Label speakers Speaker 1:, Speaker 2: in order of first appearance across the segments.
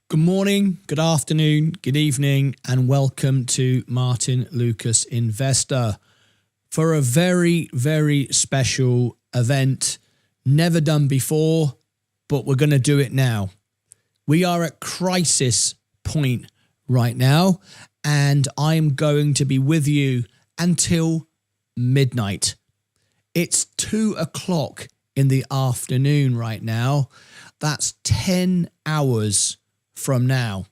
Speaker 1: Good morning, good afternoon, good evening, and welcome to Martyn Lucas Investor for a very, very special event, never done before, but we're going to do it now. We are at crisis point right now, and I'm going to be with you until midnight. It's 2 o'clock in the afternoon right now. That's 10 hours from now.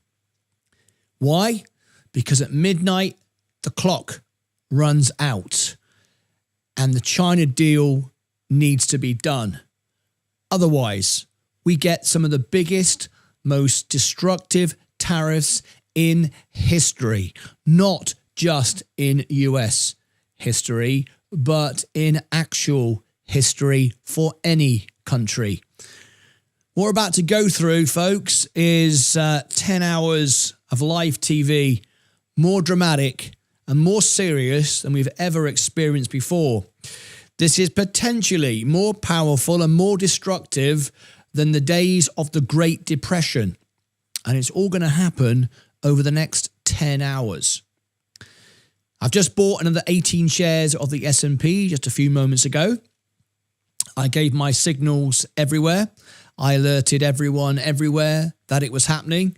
Speaker 1: Why? Because at midnight, the clock runs out and the China deal needs to be done. Otherwise, we get some of the biggest, most destructive tariffs in history, not just in US history, but in actual history for any country. What we're about to go through, folks, is 10 hours of live TV, more dramatic and more serious than we've ever experienced before. This is potentially more powerful and more destructive than the days of the Great Depression. And it's all going to happen over the next 10 hours. I've just bought another 18 shares of the S&P just a few moments ago. I gave my signals everywhere. I alerted everyone everywhere that it was happening.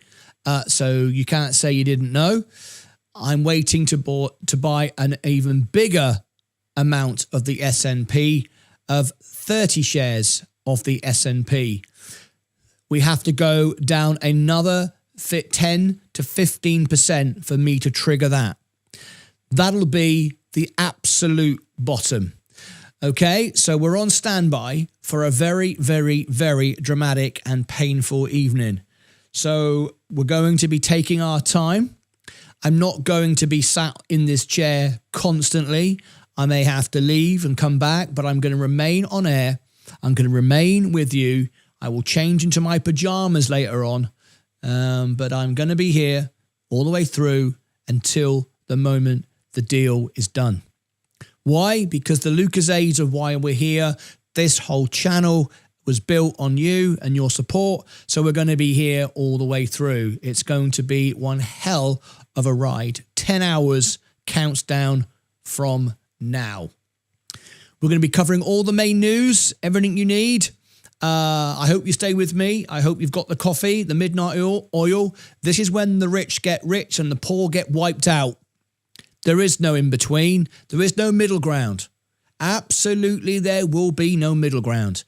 Speaker 1: So you can't say you didn't know. I'm waiting to buy an even bigger amount of the S&P, of 30 shares of the S&P. We have to go down another 10 to 15% for me to trigger that. That'll be the absolute bottom. Okay, so we're on standby for a very, very, very dramatic and painful evening. So we're going to be taking our time. I'm not going to be sat in this chair constantly. I may have to leave and come back, but I'm going to remain on air. I'm going to remain with you. I will change into my pajamas later on, but I'm going to be here all the way through until the moment the deal is done. Why? Because the Lucasades of why we're here. This whole channel was built on you and your support. So we're going to be here all the way through. It's going to be one hell of a ride. 10 hours counts down from now. We're going to be covering all the main news, everything you need. I hope you stay with me. I hope you've got the coffee, the midnight oil. This is when the rich get rich and the poor get wiped out. There is no in between. There is no middle ground. Absolutely, there will be no middle ground.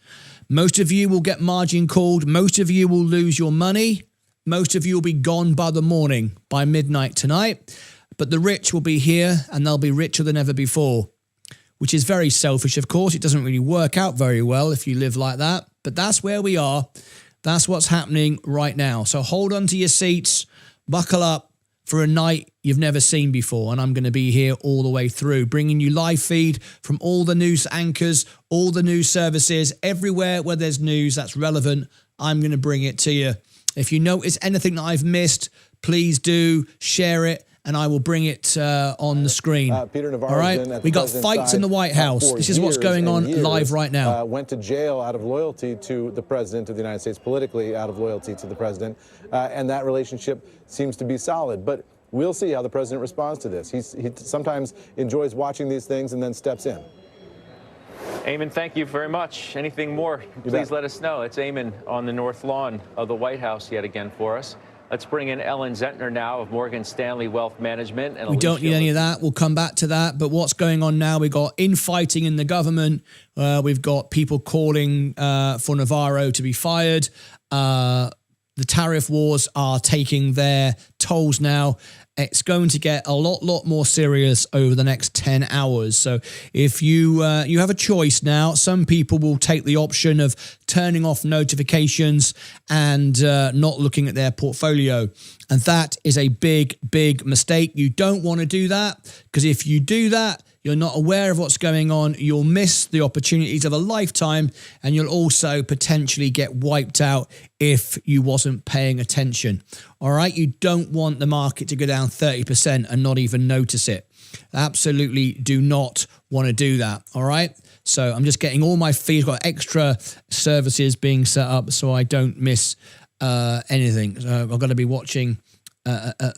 Speaker 1: Most of you will get margin called. Most of you will lose your money. Most of you will be gone by the morning, by midnight tonight. But the rich will be here and they'll be richer than ever before, which is very selfish, of course. It doesn't really work out very well if you live like that. But that's where we are. That's what's happening right now. So hold on to your seats, buckle up for a night you've never seen before. And I'm going to be here all the way through, bringing you live feed from all the news anchors, all the news services, everywhere where there's news that's relevant. I'm going to bring it to you. If you notice anything that I've missed, please do share it and I will bring it on the screen. Peter Navarro, all right, we got fights in the White House. This is what's going on live right now.
Speaker 2: Went to jail out of loyalty to the president of the United States, politically out of loyalty to the president, and that relationship seems to be solid. But we'll see how the president responds to this. He sometimes enjoys watching these things and then steps in.
Speaker 3: Eamon, thank you very much. Anything more, please let us know. It's Eamon on the North Lawn of the White House yet again for us. Let's bring in Ellen Zentner now of Morgan Stanley Wealth Management. And
Speaker 1: we don't need any of that. We'll come back to that. But what's going on now? We've got infighting in the government. We've got people calling for Navarro to be fired. The tariff wars are taking their tolls now. It's going to get a lot more serious over the next 10 hours. So if you have a choice now, some people will take the option of turning off notifications and not looking at their portfolio. And that is a big mistake. You don't want to do that, because if you do that, you're not aware of what's going on, you'll miss the opportunities of a lifetime, and you'll also potentially get wiped out if you wasn't paying attention. All right, you don't want the market to go down 30% and not even notice it. Absolutely do not want to do that. All right, so I'm just getting all my fees, got extra services being set up so I don't miss anything. So I've got to be watching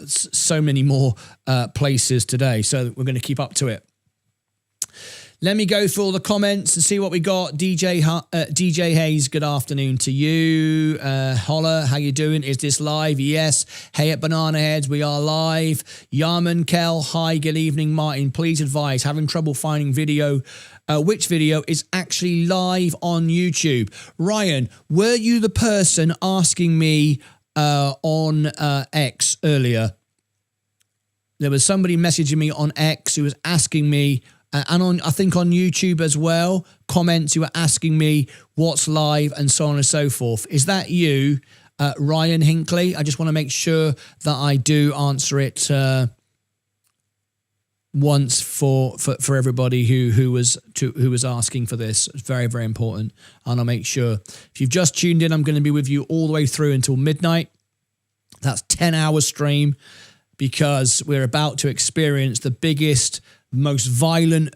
Speaker 1: so many more places today. So we're going to keep up to it. Let me go through all the comments and see what we got. DJ Hayes, good afternoon to you. Holler, how you doing? Is this live? Yes. Hey at Banana Heads, we are live. Yarman Kel, hi, good evening, Martin. Please advise, having trouble finding video. Which video is actually live on YouTube? Ryan, were you the person asking me on X earlier? There was somebody messaging me on X who was asking me, and on, I think on YouTube as well, comments who were asking me what's live and so on and so forth. Is that you, Ryan Hinckley? I just want to make sure that I do answer it once for everybody who was asking for this. It's very, very important, and I'll make sure. If you've just tuned in, I'm going to be with you all the way through until midnight. That's 10-hour stream, because we're about to experience the biggest, most violent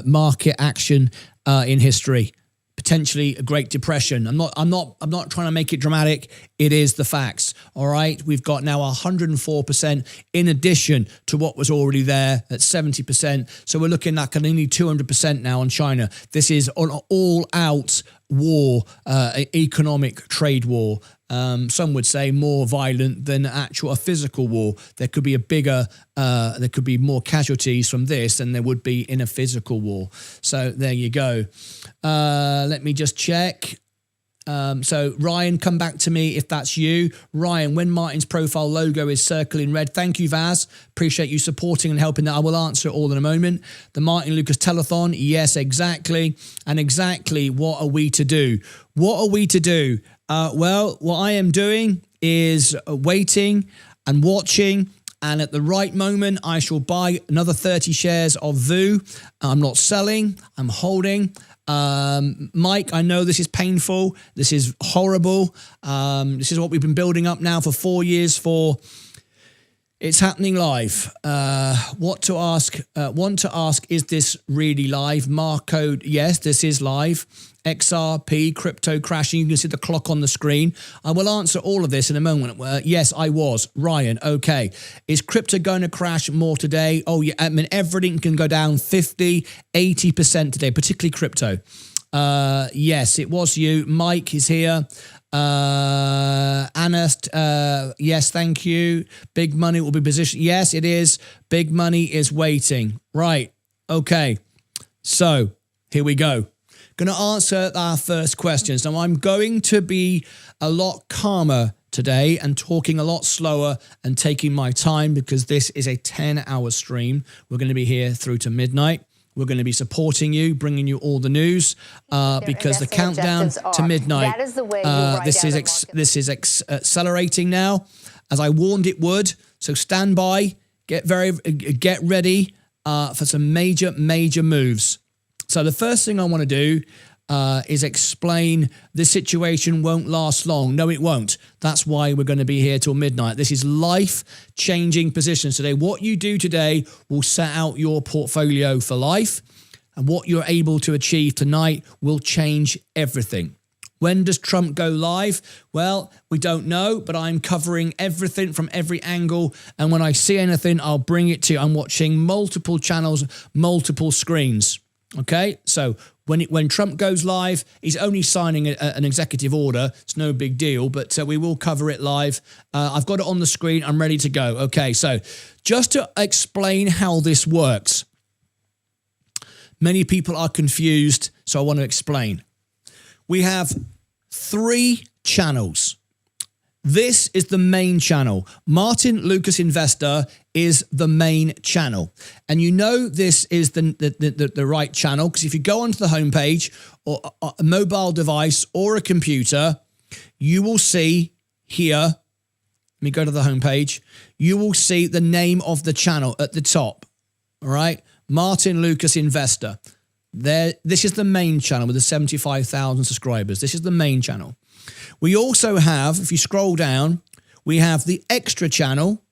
Speaker 1: market action in history, potentially a Great Depression. I'm not trying to make it dramatic. It is the facts. All right, we've got now 104% in addition to what was already there at 70%. So we're looking at nearly 200% now on China. This is an all-out war, economic trade war. Some would say more violent than a physical war. There could be there could be more casualties from this than there would be in a physical war. So there you go. Let me just check. So Ryan, come back to me if that's you. Ryan, when Martin's profile logo is circling red. Thank you, Vaz. Appreciate you supporting and helping that. I will answer it all in a moment. The Martin Lucas telethon. Yes, exactly. And exactly what are we to do? What are we to do? Well, what I am doing is waiting and watching, and at the right moment, I shall buy another 30 shares of VU. I'm not selling, I'm holding. Mike, I know this is painful. This is horrible. This is what we've been building up now for 4 years for. It's happening live. Want to ask, is this really live? Mark code, yes, this is live. XRP, crypto crashing. You can see the clock on the screen. I will answer all of this in a moment. Yes, I was. Ryan, okay. Is crypto going to crash more today? Oh, yeah. I mean, everything can go down 50, 80% today, particularly crypto. Yes, it was you. Mike is here. Anast, yes, thank you. Big money will be positioned. Yes, it is. Big money is waiting. Right. Okay. So here we go. Going to answer our first questions. Now, I'm going to be a lot calmer today and talking a lot slower and taking my time, because this is a 10-hour stream. We're going to be here through to midnight. We're going to be supporting you, bringing you all the news, because the countdown to midnight, this is accelerating now, as I warned it would. So stand by, get ready for some major moves. So the first thing I want to do is explain the situation won't last long. No, it won't. That's why we're going to be here till midnight. This is life-changing positions today. What you do today will set out your portfolio for life, and what you're able to achieve tonight will change everything. When does Trump go live? Well, we don't know, but I'm covering everything from every angle, and when I see anything, I'll bring it to you. I'm watching multiple channels, multiple screens. Okay, so when Trump goes live, he's only signing an executive order. It's no big deal, but we will cover it live. I've got it on the screen. I'm ready to go. Okay, so just to explain how this works. Many people are confused, so I want to explain. We have 3 channels. This is the main channel. Martyn Lucas Investor is the main channel. And you know this is the right channel, because if you go onto the homepage, or a mobile device or a computer, you will see here, let me go to the homepage, you will see the name of the channel at the top. All right, Martyn Lucas Investor. This is the main channel with the 75,000 subscribers. This is the main channel. We also have, if you scroll down, we have the extra channel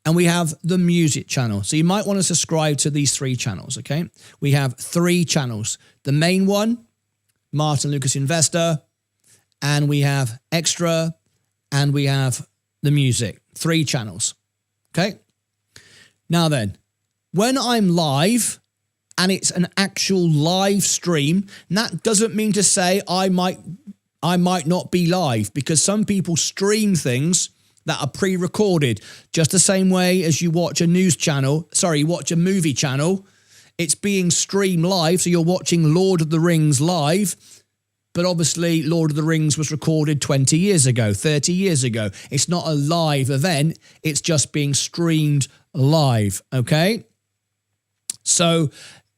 Speaker 1: and we have the music channel. So you might want to subscribe to these 3 channels, okay? We have 3 channels. The main one, Martyn Lucas Investor, and we have extra, and we have the music. 3 channels. Okay. Now then, when I'm live and it's an actual live stream, and that doesn't mean to say I might not be live, because some people stream things that are pre-recorded, just the same way as you watch a news channel, you watch a movie channel, it's being streamed live. So you're watching Lord of the Rings live, but obviously Lord of the Rings was recorded 20 years ago, 30 years ago. It's not a live event. It's just being streamed live. Okay. So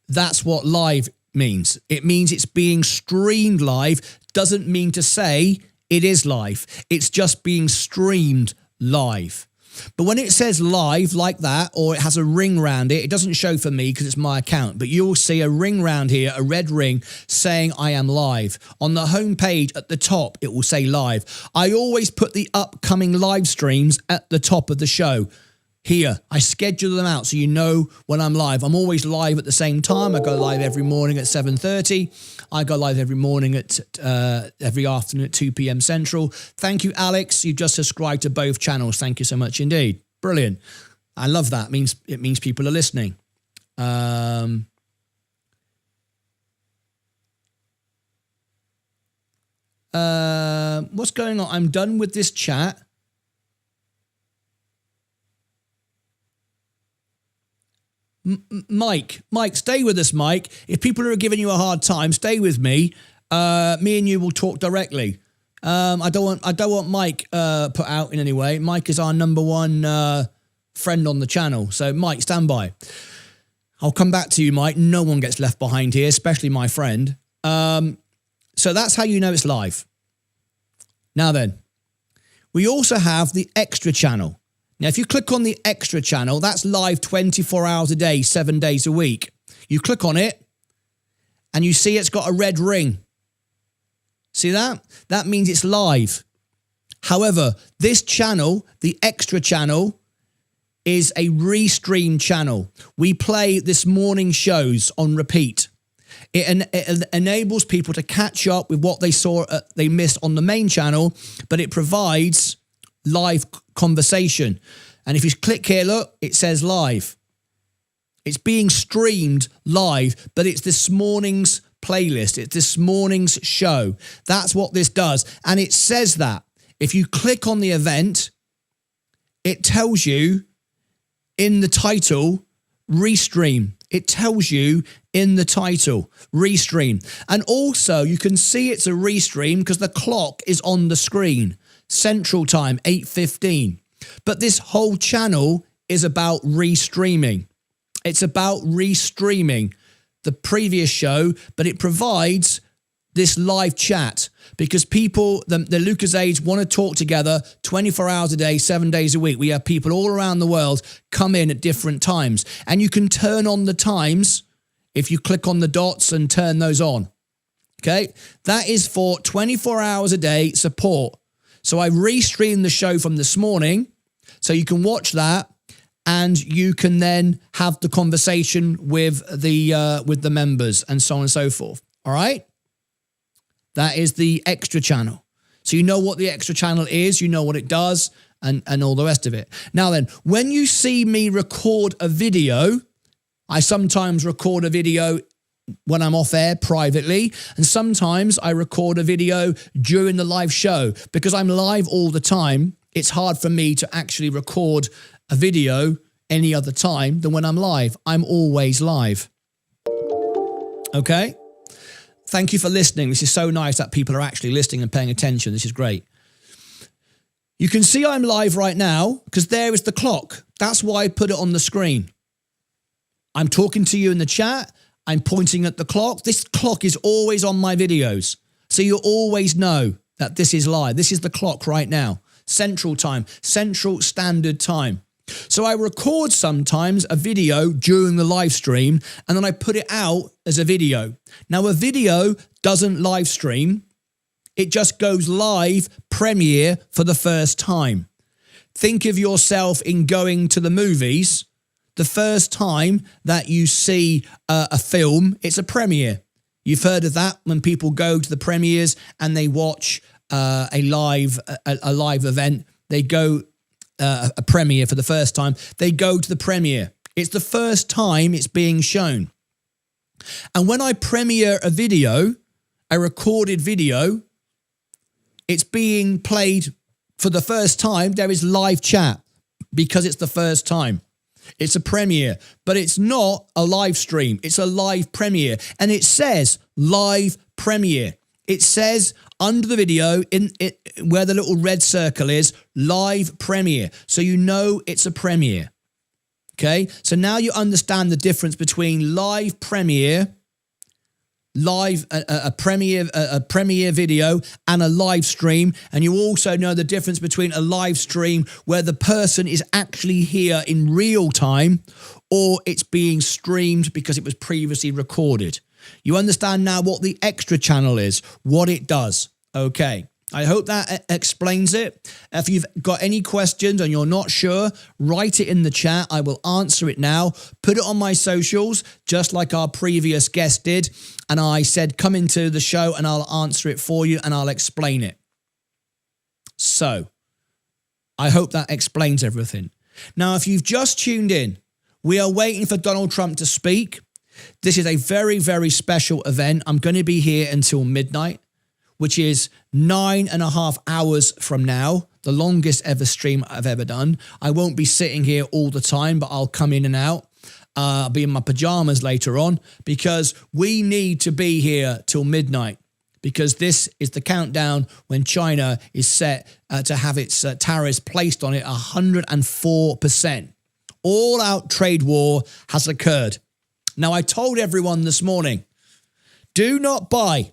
Speaker 1: that's what live means. It means it's being streamed live. Doesn't mean to say it is live. It's just being streamed live. But when it says live like that, or it has a ring around it, it doesn't show for me because it's my account, but you'll see a ring around here, a red ring saying I am live. On the home page at the top, it will say live. I always put the upcoming live streams at the top of the show. Here, I schedule them out so you know when I'm live. I'm always live at the same time. I go live every morning at 7:30. I go live every morning every afternoon at 2 p.m. Central. Thank you, Alex. You just subscribed to both channels. Thank you so much indeed. Brilliant. I love that. It means people are listening. What's going on? I'm done with this chat. Mike, stay with us, Mike. If people are giving you a hard time, stay with me. Me and you will talk directly. I don't want Mike put out in any way. Mike is our #1 friend on the channel. So Mike, stand by. I'll come back to you, Mike. No one gets left behind here, especially my friend. So that's how you know it's live. Now then, we also have the extra channel. Now, if you click on the extra channel, that's live 24 hours a day, 7 days a week. You click on it and you see it's got a red ring. See that? That means it's live. However, this channel, the extra channel, is a restream channel. We play this morning shows on repeat. It enables people to catch up with what they missed on the main channel, but it provides live conversation. And if you click here, look, it says live. It's being streamed live, but it's this morning's playlist. It's this morning's show. That's what this does. And it says that if you click on the event, it tells you in the title, restream. It tells you in the title, restream. And also you can see it's a restream because the clock is on the screen. Central Time, 8:15. But this whole channel is about restreaming. It's about restreaming the previous show, but it provides this live chat because people, the Lucasades want to talk together 24 hours a day, 7 days a week. We have people all around the world come in at different times, and you can turn on the times if you click on the dots and turn those on. Okay, that is for 24 hours a day support. So I restreamed the show from this morning, so you can watch that, and you can then have the conversation with the members and so on and so forth. All right, that is the extra channel. So you know what the extra channel is, you know what it does, and all the rest of it. Now then, when you see me record a video, I sometimes record a video when I'm off air privately, and sometimes I record a video during the live show. Because I'm live all the time, it's hard for me to actually record a video any other time than when I'm live. I'm always live. Okay? Thank you for listening. This is so nice that people are actually listening and paying attention. This is great. You can see I'm live right now because there is the clock. That's why I put it on the screen. I'm talking to you in the chat. I'm pointing at the clock. This clock is always on my videos. So you always know that this is live. This is the clock right now. Central Time, Central Standard Time. So I record sometimes a video during the live stream, and then I put it out as a video. Now, a video doesn't live stream. It just goes live premiere for the first time. Think of yourself in going to the movies. The first time that you see a film, it's a premiere. You've heard of that when people go to the premieres and they watch a live event, they go a premiere for the first time, they go to the premiere. It's the first time it's being shown. And when I premiere a video, a recorded video, it's being played for the first time. There is live chat because it's the first time. It's a premiere, but it's not a live stream. It's a live premiere. And it says live premiere. It says under the video, where the little red circle is, live premiere. So you know it's a premiere. Okay? So now you understand the difference between live premiere, a premiere video, and a live stream. And you also know the difference between a live stream where the person is actually here in real time, or it's being streamed because it was previously recorded. You understand now what the extra channel is, what it does. Okay. I hope that explains it. If you've got any questions and you're not sure, write it in the chat. I will answer it now. Put it on my socials, just like our previous guest did. And I said, come into the show and I'll answer it for you and I'll explain it. So I hope that explains everything. Now, if you've just tuned in, we are waiting for Donald Trump to speak. This is a very, very special event. I'm going to be here until midnight, which is 9.5 hours from now, the longest ever stream I've ever done. I won't be sitting here all the time, but I'll come in and out. I'll be in my pajamas later on because we need to be here till midnight, because this is the countdown when China is set to have its tariffs placed on it 104%. All-out trade war has occurred. Now, I told everyone this morning, do not buy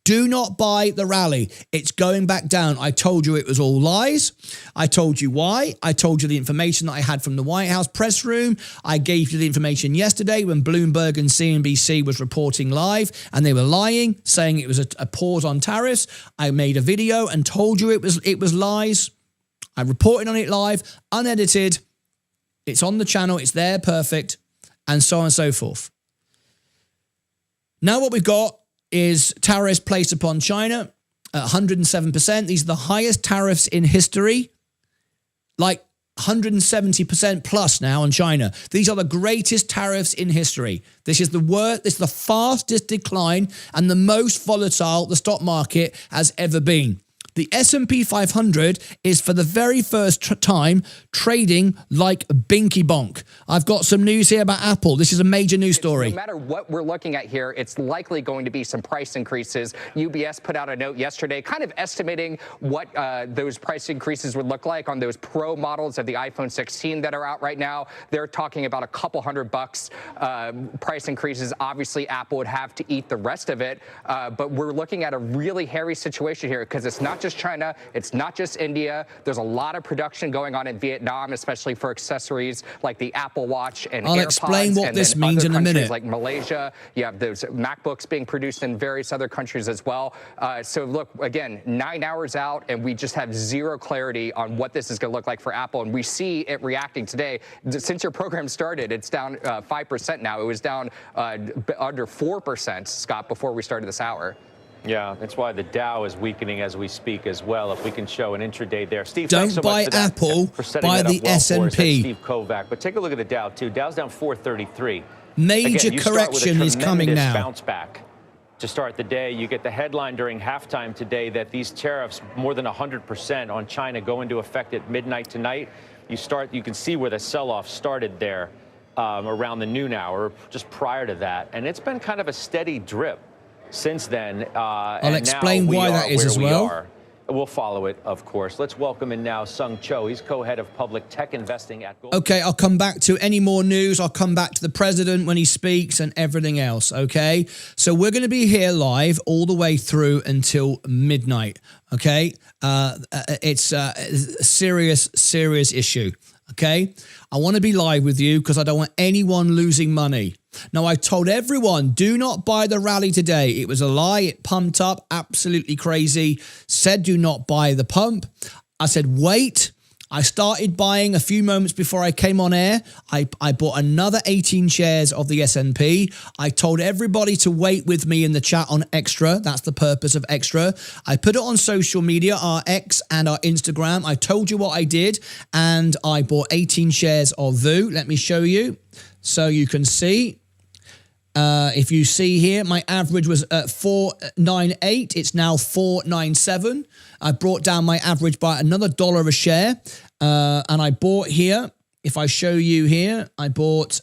Speaker 1: the rally. It's going back down. I told you it was all lies. I told you why. I told you the information that I had from the White House press room. I gave you the information yesterday when Bloomberg and CNBC was reporting live and they were lying, saying it was a pause on tariffs. I made a video and told you it was lies. I reported on it live, unedited. It's on the channel. It's there, perfect, and so on and so forth. Now what we've got is tariffs placed upon China at 107%. These are the highest tariffs in history, like 170% plus now on China. These are the greatest tariffs in history. This is the fastest decline and the most volatile the stock market has ever been. The S&P 500 is for the very first time trading like binky bonk. I've got some news here about Apple. This is a major news story.
Speaker 4: No matter what we're looking at here, it's likely going to be some price increases. UBS put out a note yesterday kind of estimating what those price increases would look like on those Pro models of the iPhone 16 that are out right now. They're talking about a couple $100 price increases. Obviously, Apple would have to eat the rest of it. But we're looking at a really hairy situation here because it's not just China, it's not just India. There's a lot of production going on in Vietnam, especially for accessories like the Apple Watch and
Speaker 1: I'll
Speaker 4: AirPods,
Speaker 1: explain what this means in a minute.
Speaker 4: Like Malaysia, you have those MacBooks being produced in various other countries as well. So look, again, 9 hours out, and we just have zero clarity on what this is going to look like for Apple. And we see it reacting today. Since your program started, it's down 5% now. It was down under 4%, Scott, before we started this hour.
Speaker 3: Yeah, that's why the Dow is weakening as we speak as well. If we can show an intraday there. Steve,
Speaker 1: don't
Speaker 3: thanks so
Speaker 1: buy
Speaker 3: much for
Speaker 1: Apple, buy the S&P.
Speaker 3: Steve Kovac. But take a look at the Dow, too. Dow's down 433.
Speaker 1: Major
Speaker 3: Again,
Speaker 1: correction is coming now.
Speaker 3: Bounce back to start the day. You get the headline during halftime today that these tariffs, more than 100% on China, go into effect at midnight tonight. You can see where the sell-off started there around the noon hour, just prior to that. And it's been kind of a steady drip since then.
Speaker 1: I'll explain why that is as well.
Speaker 3: We'll follow it, of course. Let's welcome in now Sung Cho. He's co-head of public tech investing at Goldman.
Speaker 1: Okay, I'll come back to any more news. I'll come back to the president when he speaks and everything else, okay? So we're going to be here live all the way through until midnight, okay? It's a serious issue, okay? I want to be live with you because I don't want anyone losing money. Now, I told everyone, do not buy the rally today. It was a lie. It pumped up, absolutely crazy. Said do not buy the pump. I said, wait. I started buying a few moments before I came on air. I bought another 18 shares of the S&P. I told everybody to wait with me in the chat on Extra. That's the purpose of Extra. I put it on social media, our X and our Instagram. I told you what I did, and I bought 18 shares of VU. Let me show you so you can see. If you see here, my average was at 498. It's now 497. I brought down my average by another $1 a share. And I bought here, if I show you here, I bought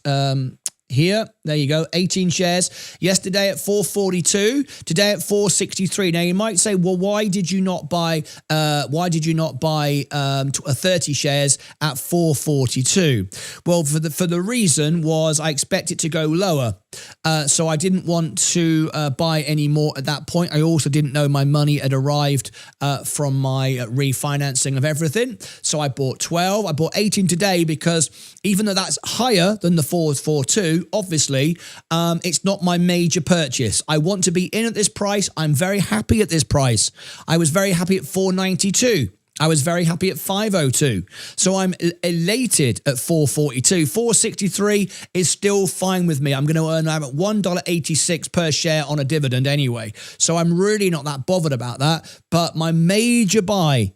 Speaker 1: here, there you go, 18 shares. Yesterday at 442, today at 463. Now you might say, well, why did you not buy 30 shares at 442? Well, for the reason was I expect it to go lower. So I didn't want to buy any more at that point. I also didn't know my money had arrived from my refinancing of everything. So I bought 12. I bought 18 today because even though that's higher than the 442, obviously, it's not my major purchase. I want to be in at this price. I'm very happy at this price. I was very happy at 492. I was very happy at 502. So I'm elated at 442. 463 is still fine with me. I'm going to earn about $1.86 per share on a dividend anyway. So I'm really not that bothered about that. But my major buy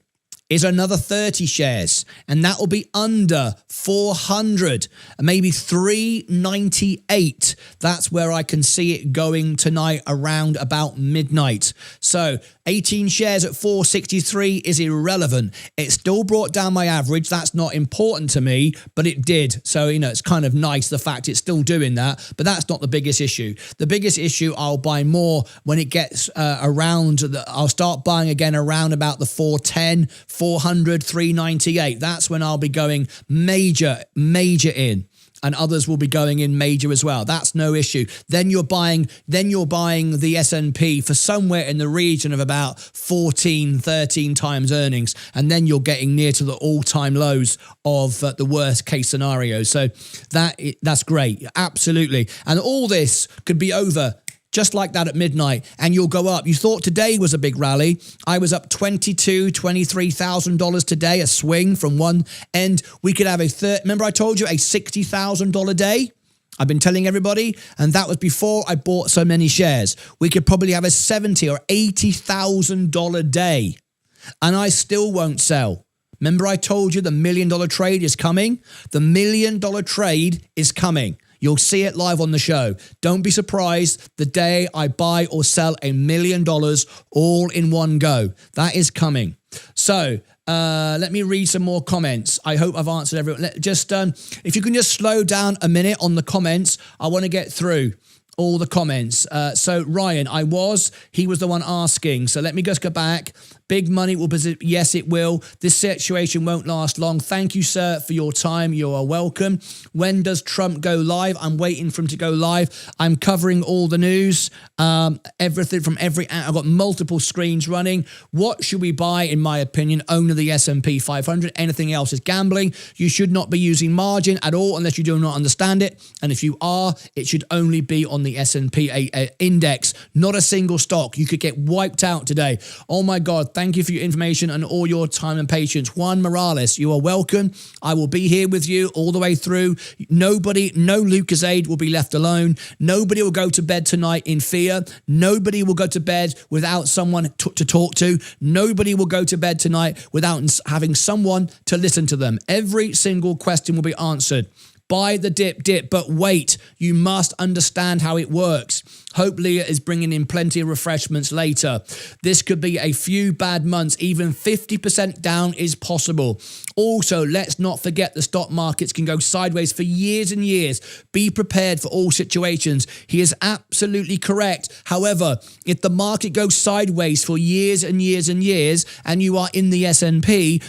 Speaker 1: is another 30 shares, and that will be under 400, maybe 398. That's where I can see it going tonight around about midnight. So 18 shares at 463 is irrelevant. It still brought down my average. That's not important to me, but it did. So, you know, it's kind of nice the fact it's still doing that, but that's not the biggest issue. The biggest issue, I'll buy more when it gets I'll start buying again around about the 410, 400, 398. That's when I'll be going major in. And others will be going in major as well. That's no issue. Then you're buying the S&P for somewhere in the region of about 14, 13 times earnings. And then you're getting near to the all-time lows of the worst case scenario. So that's great. Absolutely. And all this could be over just like that at midnight, and you'll go up. You thought today was a big rally. I was up $22,000, $23,000 today, a swing from one end. We could have remember I told you, a $60,000 day? I've been telling everybody, and that was before I bought so many shares. We could probably have a $70,000 or $80,000 day, and I still won't sell. Remember I told you the $1 million trade is coming? The $1 million trade is coming. You'll see it live on the show. Don't be surprised the day I buy or sell $1 million all in one go. That is coming. So let me read some more comments. I hope I've answered everyone. Just if you can just slow down a minute on the comments, I want to get through all the comments. So Ryan, he was the one asking. So let me just go back. Big money will visit. Yes, it will. This situation won't last long. Thank you, sir, for your time. You are welcome. When does Trump go live? I'm waiting for him to go live. I'm covering all the news, everything from every. I've got multiple screens running. What should we buy? In my opinion, only the S&P 500. Anything else is gambling. You should not be using margin at all unless you do not understand it. And if you are, it should only be on the S&P index, not a single stock. You could get wiped out today. Oh my God. Thank you for your information and all your time and patience. Juan Morales, you are welcome. I will be here with you all the way through. No Lucasade will be left alone. Nobody will go to bed tonight in fear. Nobody will go to bed without someone to talk to. Nobody will go to bed tonight without having someone to listen to them. Every single question will be answered. Buy the dip, but wait, you must understand how it works. Hope Leah is bringing in plenty of refreshments later. This could be a few bad months. Even 50% down is possible. Also, let's not forget the stock markets can go sideways for years and years. Be prepared for all situations. He is absolutely correct. However, if the market goes sideways for years and years and years, and you are in the S&P,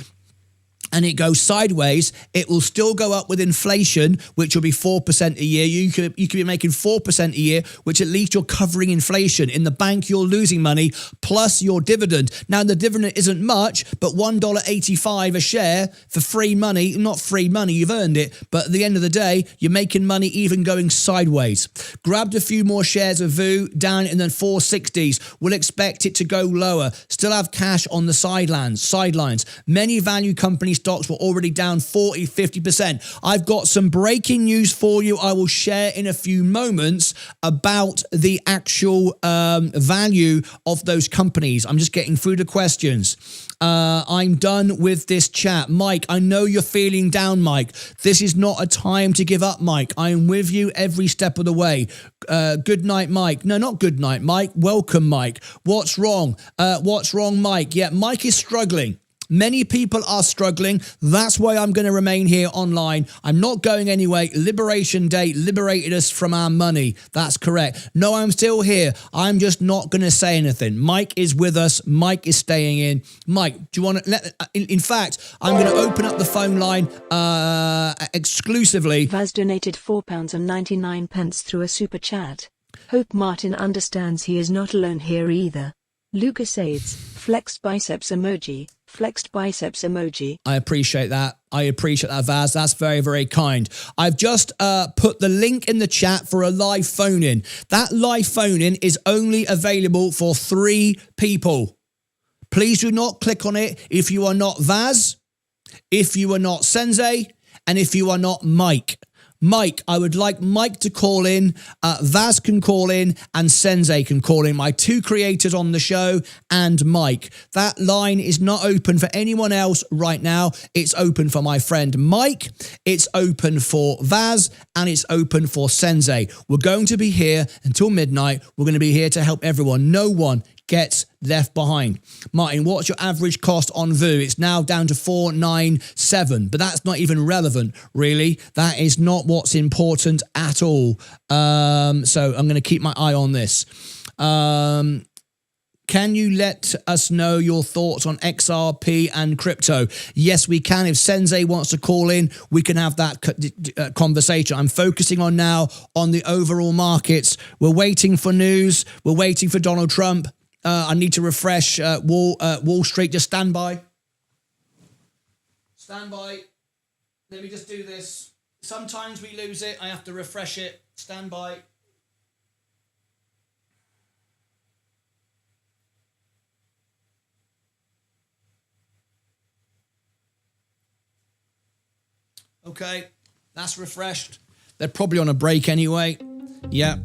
Speaker 1: and it goes sideways, it will still go up with inflation, which will be 4% a year. You could be making 4% a year, which at least you're covering inflation. In the bank, you're losing money plus your dividend. Now, the dividend isn't much, but $1.85 a share for free money. Not free money, you've earned it. But at the end of the day, you're making money even going sideways. Grabbed a few more shares of VU down in the 460s. We'll expect it to go lower. Still have cash on the sidelines. Many value companies stocks were already down 40, 50%. I've got some breaking news for you I will share in a few moments about the actual value of those companies. I'm just getting through the questions. I'm done with this chat. Mike, I know you're feeling down, Mike. This is not a time to give up, Mike. I am with you every step of the way. Good night, Mike. No, not good night, Mike. Welcome, Mike. What's wrong? What's wrong, Mike? Yeah, Mike is struggling. Many people are struggling. That's why I'm going to remain here online. I'm not going anyway. Liberation Day liberated us from our money. That's correct. No, I'm still here. I'm just not going to say anything. Mike is with us. Mike is staying in. Mike, do you want to let... In fact, I'm going to open up the phone line exclusively.
Speaker 5: Vaz donated £4.99 through a super chat. Hope Martyn understands he is not alone here either. Lucas aids, flexed biceps emoji, flexed biceps emoji.
Speaker 1: I appreciate that. I appreciate that, Vaz. That's very, very kind. I've just put the link in the chat for a live phone-in. That live phone-in is only available for 3 people. Please do not click on it if you are not Vaz, if you are not Sensei, and if you are not Mike. Mike, I would like Mike to call in, Vaz can call in, and Sensei can call in, my 2 creators on the show, and Mike. That line is not open for anyone else right now. It's open for my friend Mike, it's open for Vaz, and it's open for Sensei. We're going to be here until midnight. We're going to be here to help everyone. No one gets left behind. Martyn, what's your average cost on VU? It's now down to 497, but that's not even relevant, really. That is not what's important at all. So I'm going to keep my eye on this. Can you let us know your thoughts on XRP and crypto? Yes, we can. If Sensei wants to call in, we can have that conversation. I'm focusing on now on the overall markets. We're waiting for news. We're waiting for Donald Trump. I need to refresh Wall Street. Just stand by. Stand by. Let me just do this. Sometimes we lose it. I have to refresh it. Stand by. Okay, that's refreshed. They're probably on a break anyway. Yeah.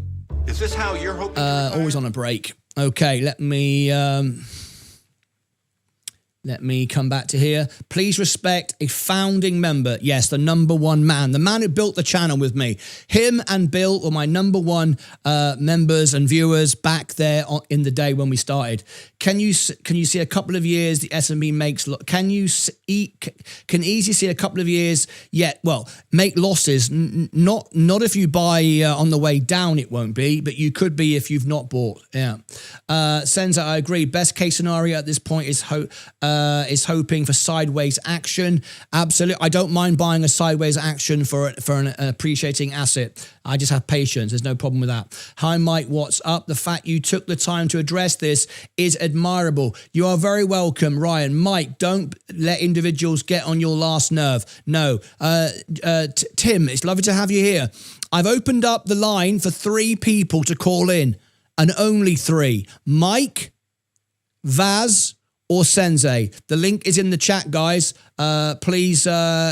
Speaker 6: Is this how you're hoping?
Speaker 1: Always on a break. Okay, let me come back to here. Please respect a founding member. Yes, the #1 man. The man who built the channel with me. Him and Bill were my #1 members and viewers back there in the day when we started. Can you see a couple of years the S&P makes... Can easily see a couple of years yet? Well, make losses. Not if you buy on the way down, it won't be, but you could be if you've not bought. Yeah. Sensei, I agree. Best case scenario at this point is hoping for sideways action. Absolutely. I don't mind buying a sideways action for an appreciating asset. I just have patience. There's no problem with that. Hi, Mike. What's up? The fact you took the time to address this is admirable. You are very welcome, Ryan. Mike, don't let individuals get on your last nerve. No. Tim, it's lovely to have you here. I've opened up the line for 3 people to call in, and only 3. Mike, Vaz, or Sensei. The link is in the chat, guys. Please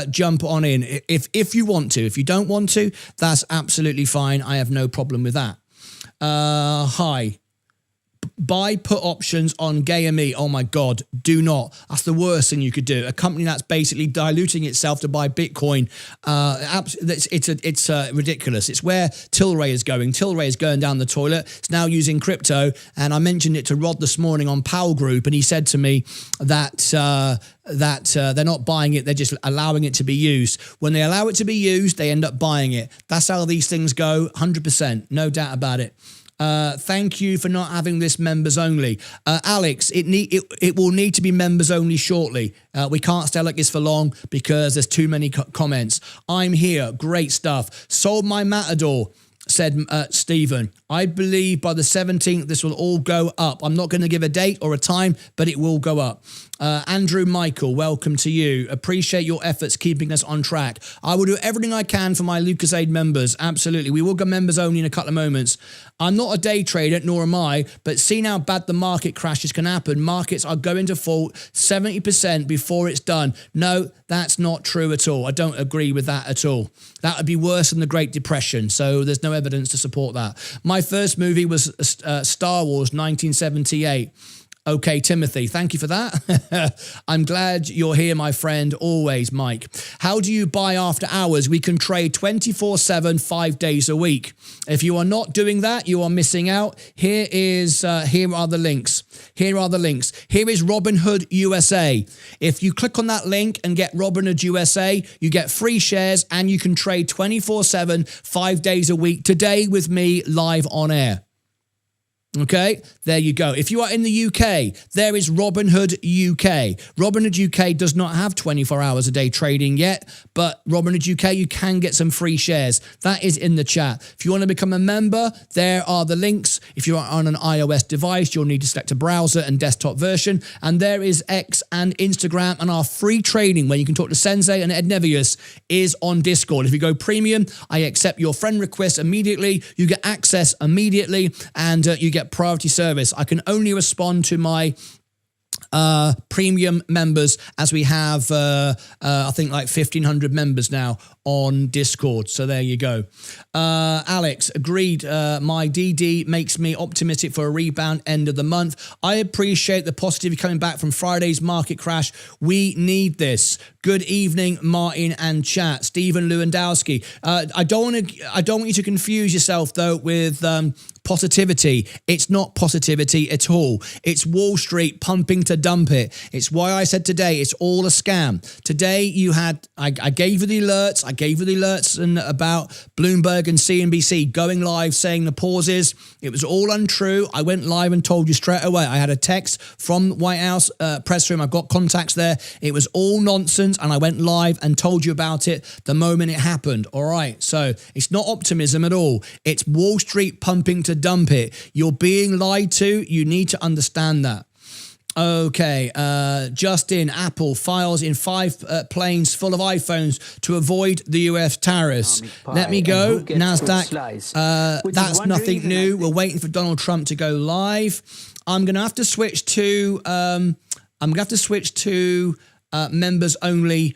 Speaker 1: jump on in if you want to. If you don't want to, that's absolutely fine. I have no problem with that. Hi. Buy put options on GAME. Oh my God, do not. That's the worst thing you could do. A company that's basically diluting itself to buy Bitcoin. It's ridiculous. It's where Tilray is going. Tilray is going down the toilet. It's now using crypto. And I mentioned it to Rod this morning on Powell Group, and he said to me that they're not buying it, they're just allowing it to be used. When they allow it to be used, they end up buying it. That's how these things go, 100%, no doubt about it. Thank you for not having this members only. Alex, it will need to be members only shortly. We can't stay like this for long because there's too many comments. I'm here, great stuff. Sold my Matador, said Stephen. I believe by the 17th this will all go up. I'm not going to give a date or a time, but it will go up. Andrew Michael, welcome to you. Appreciate your efforts keeping us on track. I will do everything I can for my Lucas Aid members. Absolutely. We will go members only in a couple of moments. I'm not a day trader, nor am I, but seeing how bad the market crashes can happen, markets are going to fall 70% before it's done. No, that's not true at all. I don't agree with that at all. That would be worse than the Great Depression, so there's no evidence to support that. My first movie was Star Wars 1978. Okay, Timothy, thank you for that. I'm glad you're here, my friend, always, Mike. How do you buy after hours? We can trade 24/7, 5 days a week. If you are not doing that, you are missing out. Here are the links. Here are the links. Here is Robinhood USA. If you click on that link and get Robinhood USA, you get free shares and you can trade 24/7, 5 days a week today with me live on air. Okay, there you go. If you are in the UK, there is Robinhood UK. Robinhood UK does not have 24 hours a day trading yet, but Robinhood UK, you can get some free shares. That is in the chat. If you want to become a member, there are the links. If you are on an iOS device, you'll need to select a browser and desktop version. And there is X and Instagram, and our free training where you can talk to Sensei and Ed Nevius is on Discord. If you go premium, I accept your friend request immediately. You get access immediately, and you get priority service. I can only respond to my premium members, as we have I think like 1,500 members now on Discord. So there you go. Alex, agreed. My DD makes me optimistic for a rebound end of the month. I appreciate the positivity coming back from Friday's market crash. We need this. Good evening, Martyn and chat. Stephen Lewandowski. I don't want you to confuse yourself though with positivity. It's not positivity at all. It's Wall Street pumping to dump it. It's why I said today it's all a scam. Today you had, I gave you the alerts. I gave you the alerts about Bloomberg and CNBC going live saying the pauses. It was all untrue. I went live and told you straight away. I had a text from White House press room. I've got contacts there. It was all nonsense, and I went live and told you about it the moment it happened. All right. So it's not optimism at all. It's Wall Street pumping to dump it. You're being lied to. You need to understand that. Okay, Justin, Apple files in 5 planes full of iPhones to avoid the US tariffs. Let me go. NASDAQ, that's nothing new. We're waiting for Donald Trump to go live. I'm going to have to switch to, members only,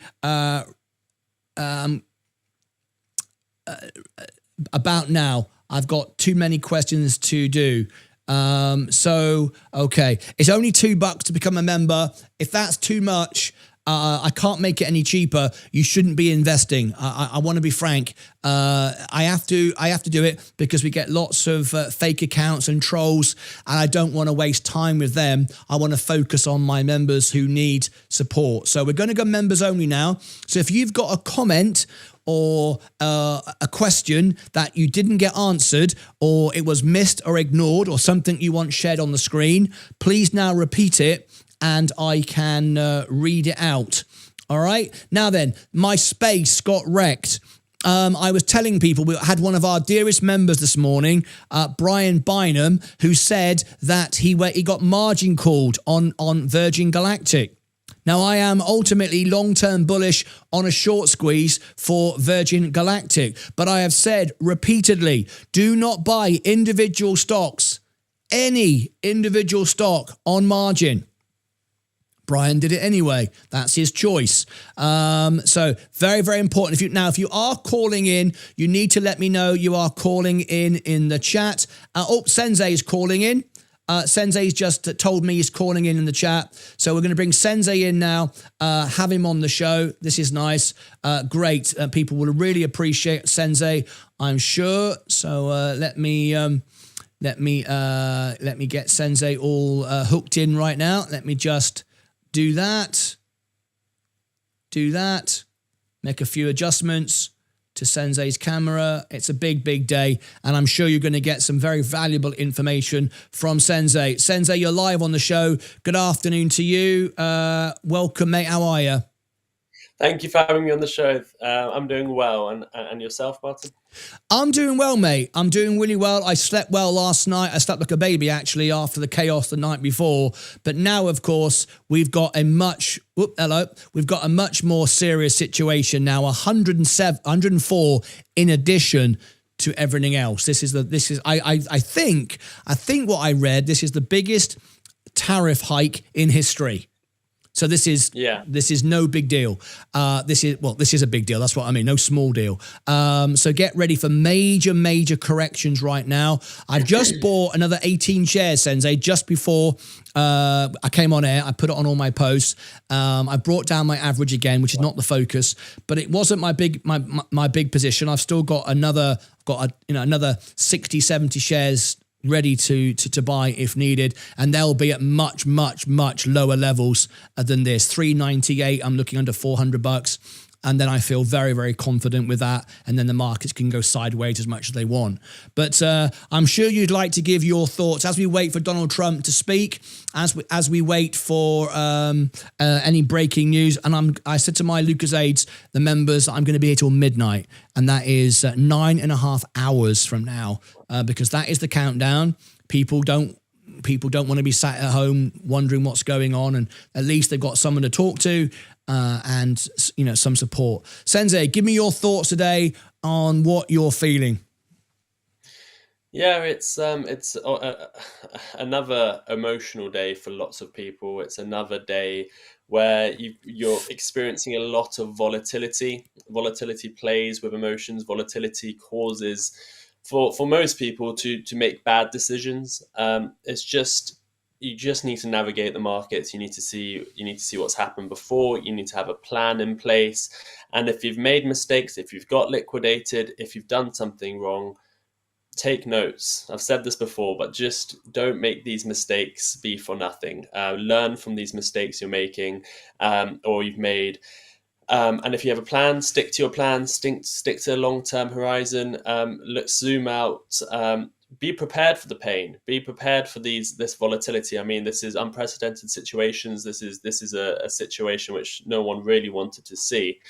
Speaker 1: about now. I've got too many questions to do. Okay, it's only $2 to become a member. If that's too much, I can't make it any cheaper. You shouldn't be investing. I want to be frank. I have to do it because we get lots of fake accounts and trolls, and I don't want to waste time with them. I want to focus on my members who need support. So we're going to go members only now. So if you've got a comment or a question that you didn't get answered, or it was missed or ignored, or something you want shared on the screen, please now repeat it and I can read it out. All right. Now then, my space got wrecked. I was telling people, we had one of our dearest members this morning, Brian Bynum, who said that he got margin called on Virgin Galactic. Now, I am ultimately long-term bullish on a short squeeze for Virgin Galactic, but I have said repeatedly, do not buy individual stocks, any individual stock on margin. Brian did it anyway. That's his choice. So very, very important. If you are calling in, you need to let me know you are calling in the chat. Sensei is calling in. Sensei's just told me he's calling in the chat. So we're going to bring Sensei in now, have him on the show. This is nice. Great. People will really appreciate Sensei, I'm sure. So let me get Sensei all hooked in right now. Let me just do that. Make a few adjustments to Sensei's camera. It's a big, big day, and I'm sure you're going to get some very valuable information from Sensei. Sensei, you're live on the show. Good afternoon to you. Welcome, mate. How are you?
Speaker 6: Thank you for having me on the show. I'm doing well. And yourself, Martyn?
Speaker 1: I'm doing well, mate. I'm doing really well. I slept well last night. I slept like a baby, actually, after the chaos the night before. But now, of course, we've got a much more serious situation now. 104 in addition to everything else. I think what I read, this is the biggest tariff hike in history. So this is no big deal. This is a big deal. That's what I mean. No small deal. So get ready for major corrections right now. I've just bought another 18 shares, Sensei, just before I came on air. I put it on all my posts. I brought down my average again, which is not the focus, but it wasn't my big position. I've still got another 60, 70 shares ready to buy if needed, and they'll be at much lower levels than this. 398, I'm looking under $400, and then I feel very confident with that, and then the markets can go sideways as much as they want. But I'm sure you'd like to give your thoughts as we wait for Donald Trump to speak, as we wait for any breaking news. And I said to my Lucas aides, the members, I'm going to be here till midnight, and that is 9.5 hours from now, because that is the countdown. People don't want to be sat at home wondering what's going on, and at least they've got someone to talk to and some support. Sensei, give me your thoughts today on what you're feeling.
Speaker 6: Yeah, it's another emotional day for lots of people. It's another day where you're experiencing a lot of volatility. Volatility plays with emotions. Volatility causes for most people to make bad decisions. You just need to navigate the markets. You need to see what's happened before. You need to have a plan in place. And if you've made mistakes, if you've got liquidated, if you've done something wrong, take notes. I've said this before, but just don't make these mistakes be for nothing. Learn from these mistakes you're making or you've made. And if you have a plan, stick to your plan, stick to a long-term horizon. Zoom out. Be prepared for the pain. Be prepared for this volatility. I mean, this is unprecedented situations. This is a situation which no one really wanted to see.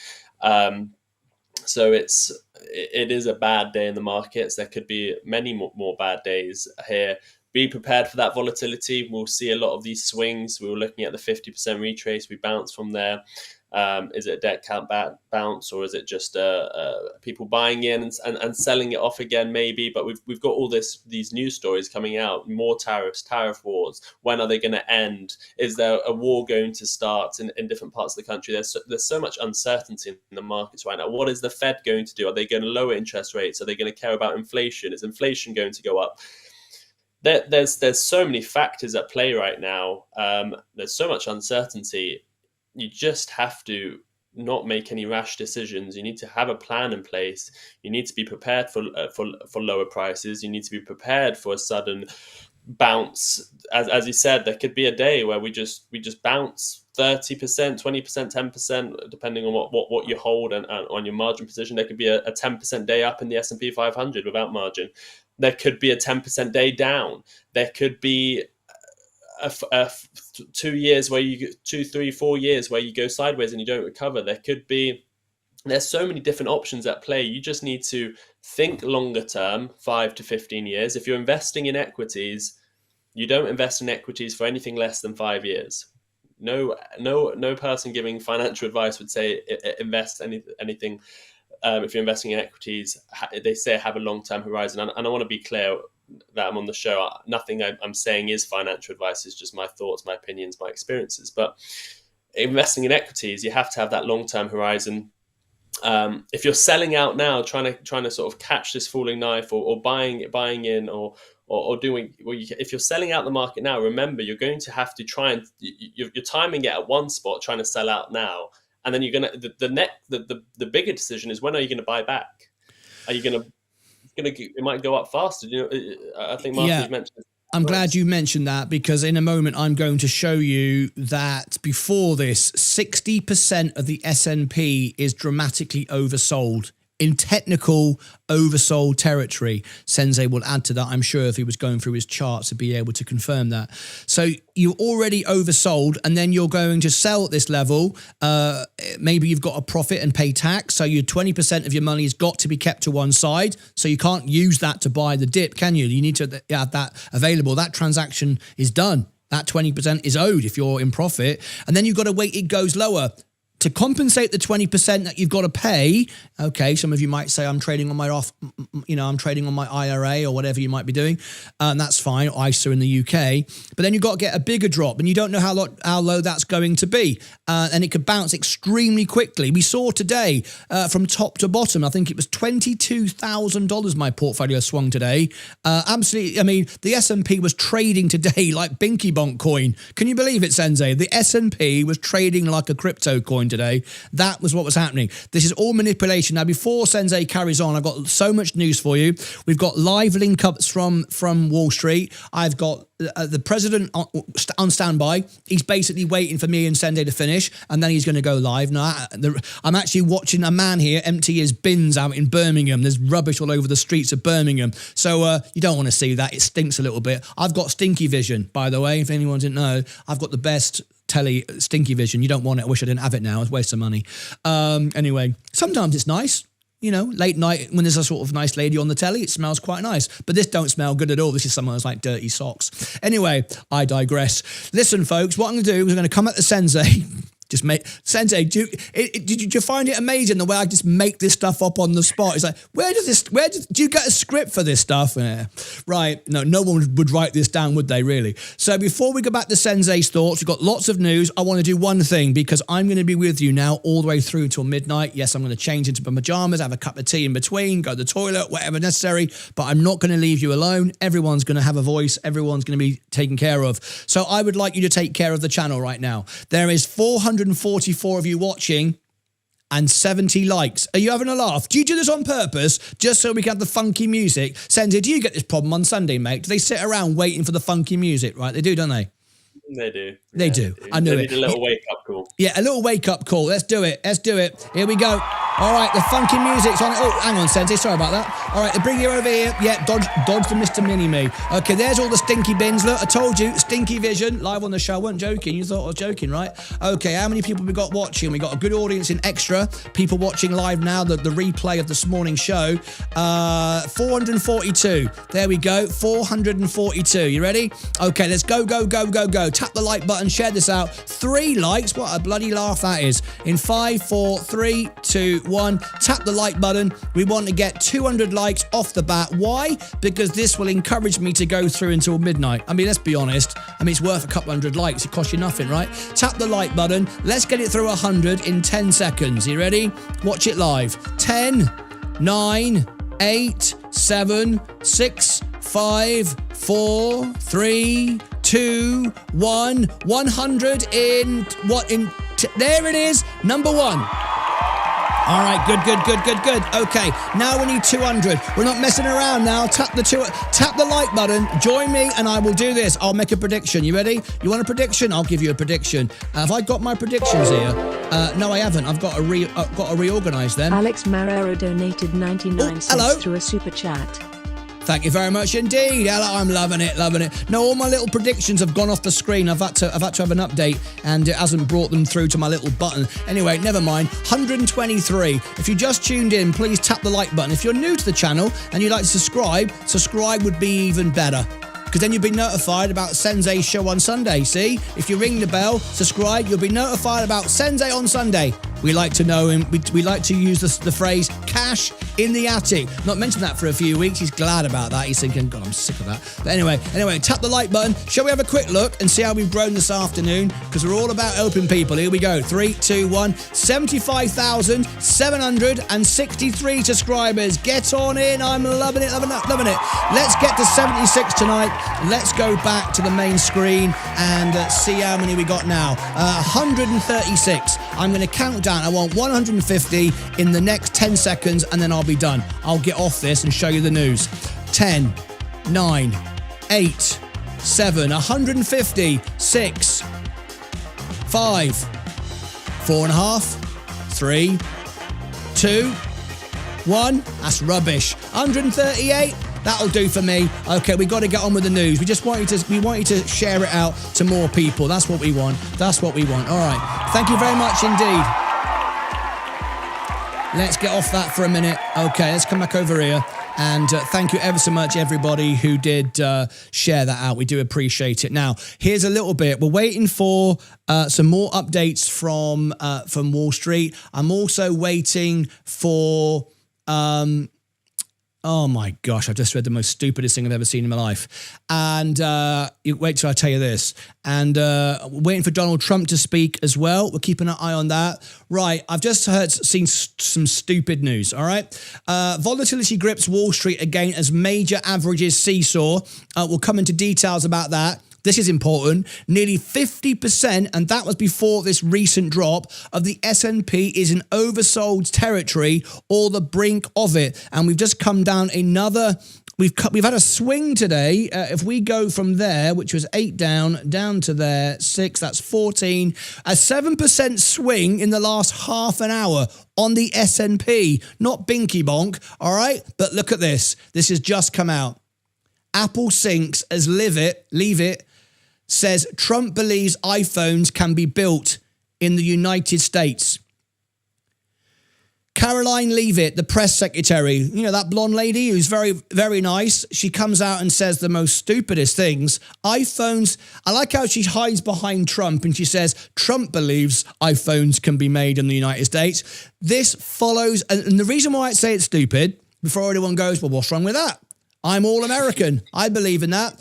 Speaker 6: So it is a bad day in the markets. There could be many more bad days here. Be prepared for that volatility. We'll see a lot of these swings. We were looking at the 50% retrace. We bounced from there. Is it a debt count bounce, or is it just people buying in and selling it off again? Maybe, but we've got all these news stories coming out. More tariffs, tariff wars. When are they going to end? Is there a war going to start in different parts of the country? There's so much uncertainty in the markets right now. What is the Fed going to do? Are they going to lower interest rates? Are they going to care about inflation? Is inflation going to go up? There's so many factors at play right now. There's so much uncertainty. You just have to not make any rash decisions. You need to have a plan in place. You need to be prepared for lower prices. You need to be prepared for a sudden bounce. As you said, there could be a day where we just bounce 30%, 20%, 10%, depending on what you hold and on your margin position. There could be a 10% day up in the S&P 500 without margin. There could be a 10% day down. There could be 2 years where 2, 3, 4 years where you go sideways and you don't recover. There's so many different options at play. You just need to think longer term, 5 to 15 years. If you're investing in equities, you don't invest in equities for anything less than 5 years. No person giving financial advice would say invest anything. If you're investing in equities, they say have a long-term horizon. And I want to be clear that I'm on the show. Nothing I'm saying is financial advice. It's just my thoughts, my opinions, my experiences. But investing in equities, you have to have that long-term horizon. If you're selling out now, trying to sort of catch this falling knife, or buying in, or doing, if you're selling out the market now, remember you're going to have to try and you're timing it at one spot, trying to sell out now, and then you're gonna the bigger decision is, when are you going to buy back? Are you going to it might go up faster. I think Martyn mentioned this.
Speaker 1: I'm glad you mentioned that, because in a moment I'm going to show you that before this, 60% of the S&P is dramatically oversold in technical oversold territory. Sensei will add to that, I'm sure, if he was going through his charts to be able to confirm that. So you already oversold, and then you're going to sell at this level. Maybe you've got a profit and pay tax, so your 20% of your money has got to be kept to one side. So you can't use that to buy the dip, can you? You need to have that available. That transaction is done. That 20% is owed if you're in profit. And then you've got to wait, it goes lower. To compensate the 20% that you've got to pay, okay, some of you might say I'm trading on my I'm trading on my IRA or whatever you might be doing. That's fine, ISA in the UK. But then you've got to get a bigger drop, and you don't know how low that's going to be. And it could bounce extremely quickly. We saw today from top to bottom, I think it was $22,000 my portfolio swung today. Absolutely, I mean, the S&P was trading today like Binky Bonk coin. Can you believe it, Sensei? The S&P was trading like a crypto coin today. That was what was happening. This is all manipulation. Now, before Sensei carries on, I've got so much news for you. We've got live link-ups from Wall Street. I've got the president on standby. He's basically waiting for me and Sensei to finish, and then he's going to go live. Now, I'm actually watching a man here empty his bins out in Birmingham. There's rubbish all over the streets of Birmingham. So you don't want to see that. It stinks a little bit. I've got stinky vision, by the way, if anyone didn't know. I've got the best telly stinky vision. You don't want it. I wish I didn't have it now. It's a waste of money. Anyway, sometimes it's nice. You know, late night when there's a sort of nice lady on the telly, it smells quite nice. But this don't smell good at all. This is someone's like dirty socks. Anyway, I digress. Listen, folks, what I'm going to do is I'm going to come at the Sensei. Sensei, do you find it amazing the way I just make this stuff up on the spot? It's like, do you get a script for this stuff? Right, no one would write this down, would they, really? So before we go back to Sensei's thoughts, we've got lots of news. I want to do one thing, because I'm going to be with you now all the way through until midnight. Yes, I'm going to change into my pajamas, have a cup of tea in between, go to the toilet, whatever necessary, but I'm not going to leave you alone. Everyone's going to have a voice. Everyone's going to be taken care of. So I would like you to take care of the channel right now. There is 444 of you watching and 70 likes. Are you having a laugh? Do you do this on purpose just so we can have the funky music? Sensei, do you get this problem on Sunday, mate? Do they sit around waiting for the funky music, right? They do, don't they?
Speaker 6: They do.
Speaker 1: They do. I knew it.
Speaker 6: They need a little wake-up call.
Speaker 1: Yeah, a little wake-up call. Let's do it. Let's do it. Here we go. All right, the funky music's on. Oh, hang on, Sensei. Sorry about that. All right, bring you over here. Yeah, dodge the Mr. Mini-Me. Okay, there's all the stinky bins. Look, I told you, stinky vision. Live on the show. I wasn't joking. You thought I was joking, right? Okay, how many people we got watching? We got a good audience in extra. People watching live now, the replay of this morning's show. 442. There we go. 442. You ready? Okay, let's go. Tap the like button. Share this out. 3 likes. What a bloody laugh that is. In 5, 4, 3, 2, 1. Tap the like button. We want to get 200 likes off the bat. Why? Because this will encourage me to go through until midnight. I mean, let's be honest. I mean, it's worth a couple hundred likes. It costs you nothing, right? Tap the like button. Let's get it through 100 in 10 seconds. You ready? Watch it live. 10, 9, 8, 7, 6, 5, 4, 3, 2, 1. 100 there it is. Number 1. All right, good. Okay, now we need 200. We're not messing around now. Tap the like button. Join me, and I will do this. I'll make a prediction. You ready? You want a prediction? I'll give you a prediction. Have I got my predictions here? No, I haven't. I've got to reorganize them.
Speaker 5: Alex Marrero donated 99 cents through a super chat.
Speaker 1: Thank you very much indeed. I'm loving it. No, all my little predictions have gone off the screen. I've had to have an update, and it hasn't brought them through to my little button. Anyway, never mind. 123. If you just tuned in, please tap the like button. If you're new to the channel and you'd like to subscribe would be even better, because then you'll be notified about Sensei's show on Sunday. See? If you ring the bell, subscribe, you'll be notified about Sensei on Sunday. We like to know him. We like to use the phrase cash in the attic. Not mentioned that for a few weeks. He's glad about that. He's thinking, God, I'm sick of that. But anyway, tap the like button. Shall we have a quick look and see how we've grown this afternoon? Because we're all about helping people. Here we go. 3, 2, 1. 75,763 subscribers. Get on in. I'm loving it. Let's get to 76 tonight. Let's go back to the main screen and see how many we got now. 136. I'm going to count down. I want 150 in the next 10 seconds, and then I'll be done. I'll get off this and show you the news. 10, 9, 8, 7, 150, 6, 5, 4.5, 3, 2, 1, that's rubbish. 138, that'll do for me. Okay, we got to get on with the news. We want you to share it out to more people. That's what we want. That's what we want. All right. Thank you very much indeed. Let's get off that for a minute. Okay, let's come back over here. And thank you ever so much, everybody who did share that out. We do appreciate it. Now, here's a little bit. We're waiting for some more updates from Wall Street. I'm also waiting for... oh my gosh, I've just read the most stupidest thing I've ever seen in my life. And you wait till I tell you this. And waiting for Donald Trump to speak as well. We're keeping an eye on that. Right, I've just seen some stupid news, all right? Volatility grips Wall Street again as major averages seesaw. We'll come into details about that. This is important. Nearly 50%, and that was before this recent drop, of the S&P is in oversold territory or the brink of it. And we've just come down another... We've had a swing today. If we go from there, which was 8 down to there, 6, that's 14. A 7% swing in the last half an hour on the S&P. Not binky bonk, all right? But look at this. This has just come out. Apple sinks as Leave It says Trump believes iPhones can be built in the United States. Caroline Leavitt, the press secretary, you know, that blonde lady who's very, very nice. She comes out and says the most stupidest things. iPhones, I like how she hides behind Trump and she says Trump believes iPhones can be made in the United States. This follows, and the reason why I say it's stupid, before anyone goes, well, what's wrong with that? I'm all American. I believe in that.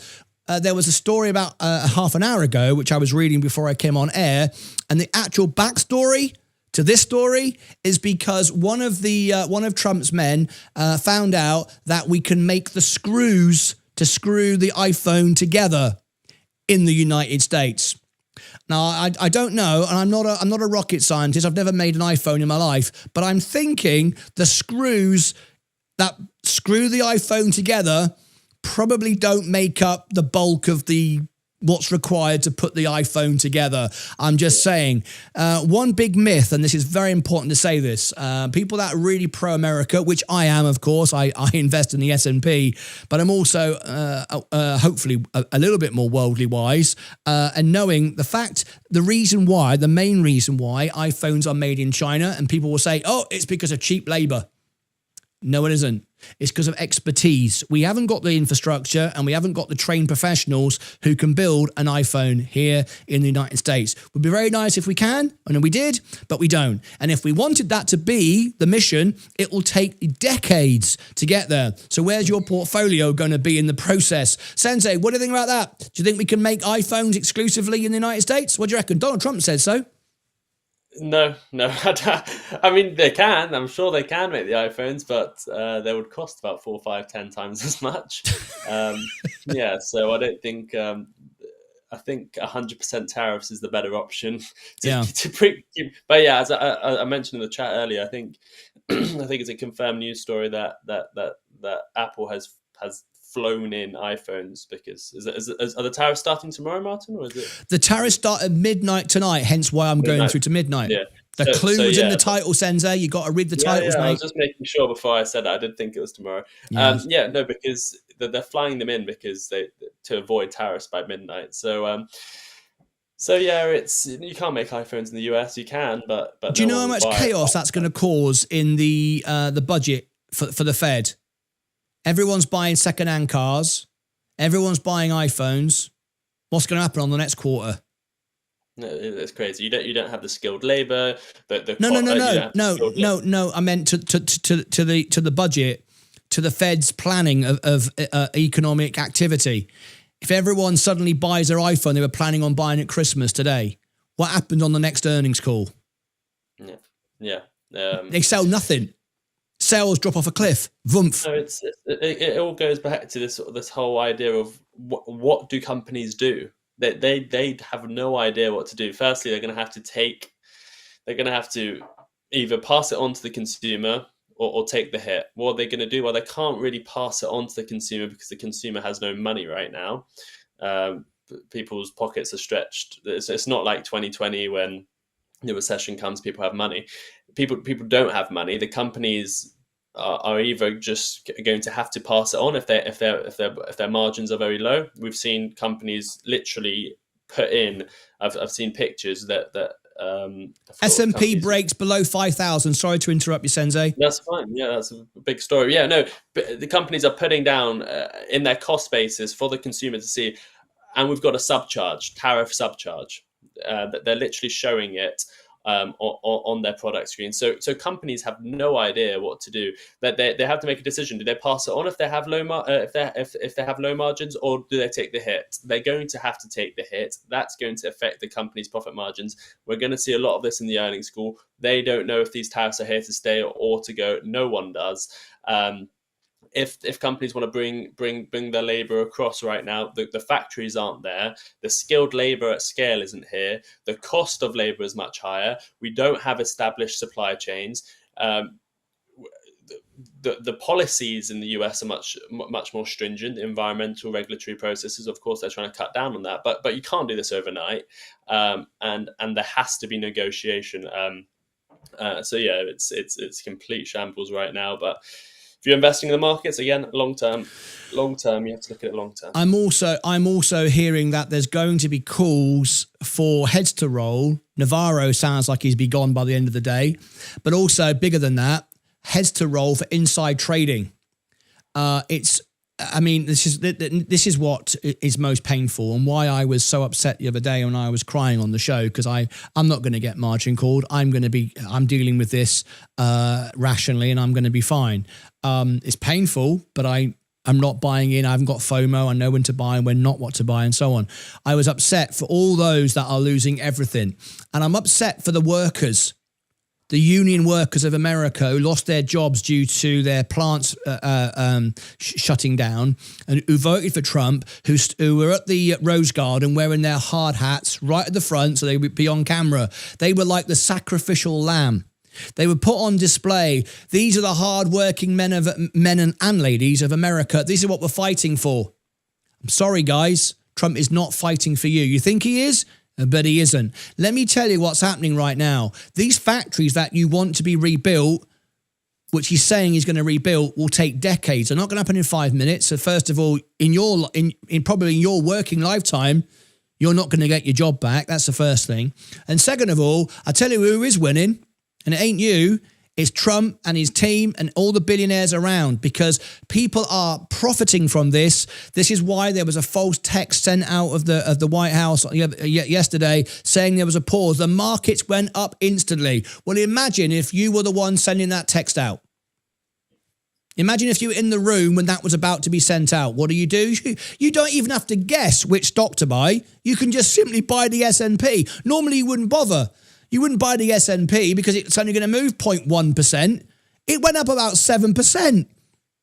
Speaker 1: There was a story about half an hour ago, which I was reading before I came on air, and the actual backstory to this story is because one of Trump's men found out that we can make the screws to screw the iPhone together in the United States. Now, I don't know, and I'm not a rocket scientist. I've never made an iPhone in my life, but I'm thinking the screws that screw the iPhone together probably don't make up the bulk of what's required to put the iPhone together. I'm just saying. One big myth, and this is very important to say this, people that are really pro-America, which I am, of course, I invest in the S&P, but I'm also hopefully a little bit more worldly wise, and knowing the main reason why iPhones are made in China, and people will say, oh, it's because of cheap labor. No, it isn't. It's because of expertise. We haven't got the infrastructure and we haven't got the trained professionals who can build an iPhone here in the United States. Would be very nice if we can, and we did, but we don't. And if we wanted that to be the mission, it will take decades to get there. So where's your portfolio going to be in the process? Sensei, what do you think about that? Do you think we can make iPhones exclusively in the United States? What do you reckon? Donald Trump says so.
Speaker 6: No. I mean, they can. I'm sure they can make the iPhones, but they would cost about 4, 5, 10 times as much. Yeah, so I don't think. I think 100% tariffs is the better option. But yeah, as I mentioned in the chat earlier, I think it's a confirmed news story that Apple has flown in iPhones because are the tariffs starting tomorrow, Martyn, or is it?
Speaker 1: The tariffs start at midnight tonight, hence why I'm going through to midnight. Yeah. The clue was in the title, Sensei. You got to read the titles, mate.
Speaker 6: I was just making sure before I said that. I did think it was tomorrow. Yeah. Because they're flying them in because to avoid tariffs by midnight. So yeah, you can't make iPhones in the US. You can, but
Speaker 1: do you know how much chaos that's going to cause in the budget for the Fed? Everyone's buying second-hand cars. Everyone's buying iPhones. What's going to happen on the next quarter?
Speaker 6: No, it's crazy. You don't have the skilled labor.
Speaker 1: No. I meant to the budget, to the Fed's planning of economic activity. If everyone suddenly buys their iPhone they were planning on buying at Christmas today, what happens on the next earnings call?
Speaker 6: Yeah.
Speaker 1: They sell nothing. Sales drop off a cliff. Vumph.
Speaker 6: So it all goes back to this whole idea of what do companies do? They have no idea what to do. Firstly, they're going to have to either pass it on to the consumer or take the hit. What are they going to do? Well, they can't really pass it on to the consumer because the consumer has no money right now. People's pockets are stretched. It's not like 2020 when the recession comes, people have money. People don't have money. The companies are either just going to have to pass it on if their margins are very low. We've seen companies literally put in. I've seen pictures that
Speaker 1: S&P breaks below 5,000. Sorry to interrupt you, Sensei.
Speaker 6: That's fine. Yeah, that's a big story. Yeah, no, but the companies are putting down in their cost basis for the consumer to see, and we've got a tariff subcharge that they're literally showing it on their product screen. So companies have no idea what to do. That they have to make a decision. Do they pass it on if they have if they have low margins, or do they take the hit? They're going to have to take the hit. That's going to affect the company's profit margins. We're going to see a lot of this in the earnings call. They don't know if these tariffs are here to stay or to go. No one does. If companies want to bring their labor across right now, the factories aren't there. The skilled labor at scale isn't here. The cost of labor is much higher. We don't have established supply chains. The policies in the US are much more stringent. Environmental regulatory processes, of course, they're trying to cut down on that. But you can't do this overnight. And there has to be negotiation. So yeah, it's complete shambles right now. But if you're investing in the markets, again, long term, you have to look at it long term.
Speaker 1: I'm also hearing that there's going to be calls for heads to roll. Navarro sounds like he's be gone by the end of the day, but also bigger than that, heads to roll for inside trading. This is what is most painful, and why I was so upset the other day when I was crying on the show, because I'm not going to get margin called. I'm dealing with this rationally, and I'm going to be fine. It's painful, but I'm not buying in. I haven't got FOMO. I know when to buy and when not what to buy and so on. I was upset for all those that are losing everything, and I'm upset for the workers. The union workers of America who lost their jobs due to their plants shutting down, and who voted for Trump, who were at the Rose Garden wearing their hard hats right at the front so they would be on camera. They were like the sacrificial lamb. They were put on display. These are the hard-working men and ladies of America. This is what we're fighting for. I'm sorry, guys. Trump is not fighting for you. You think he is? But he isn't. Let me tell you what's happening right now. These factories that you want to be rebuilt, which he's saying he's going to rebuild, will take decades. They're not going to happen in 5 minutes. So first of all, probably in your working lifetime, you're not going to get your job back. That's the first thing. And second of all, I tell you who is winning, and it ain't you. It's Trump and his team and all the billionaires around, because people are profiting from this. This is why there was a false text sent out of the White House yesterday saying there was a pause. The markets went up instantly. Well, imagine if you were the one sending that text out. Imagine if you were in the room when that was about to be sent out. What do? You don't even have to guess which stock to buy. You can just simply buy the S&P. Normally you wouldn't bother. You wouldn't buy the S&P because it's only going to move 0.1%. It went up about 7%. In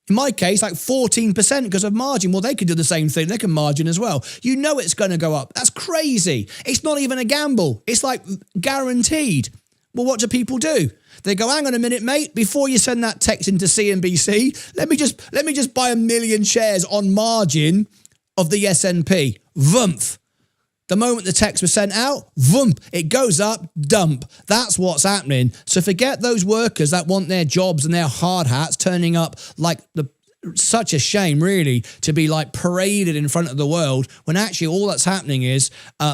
Speaker 1: my case, like 14% because of margin. Well, they could do the same thing. They can margin as well. You know it's going to go up. That's crazy. It's not even a gamble. It's like guaranteed. Well, what do people do? They go, hang on a minute, mate. Before you send that text into CNBC, let me just buy 1 million shares on margin of the S&P. Vumph. The moment the text was sent out, vump, it goes up, dump. That's what's happening. So forget those workers that want their jobs and their hard hats turning up like such a shame, really, to be like paraded in front of the world, when actually all that's happening is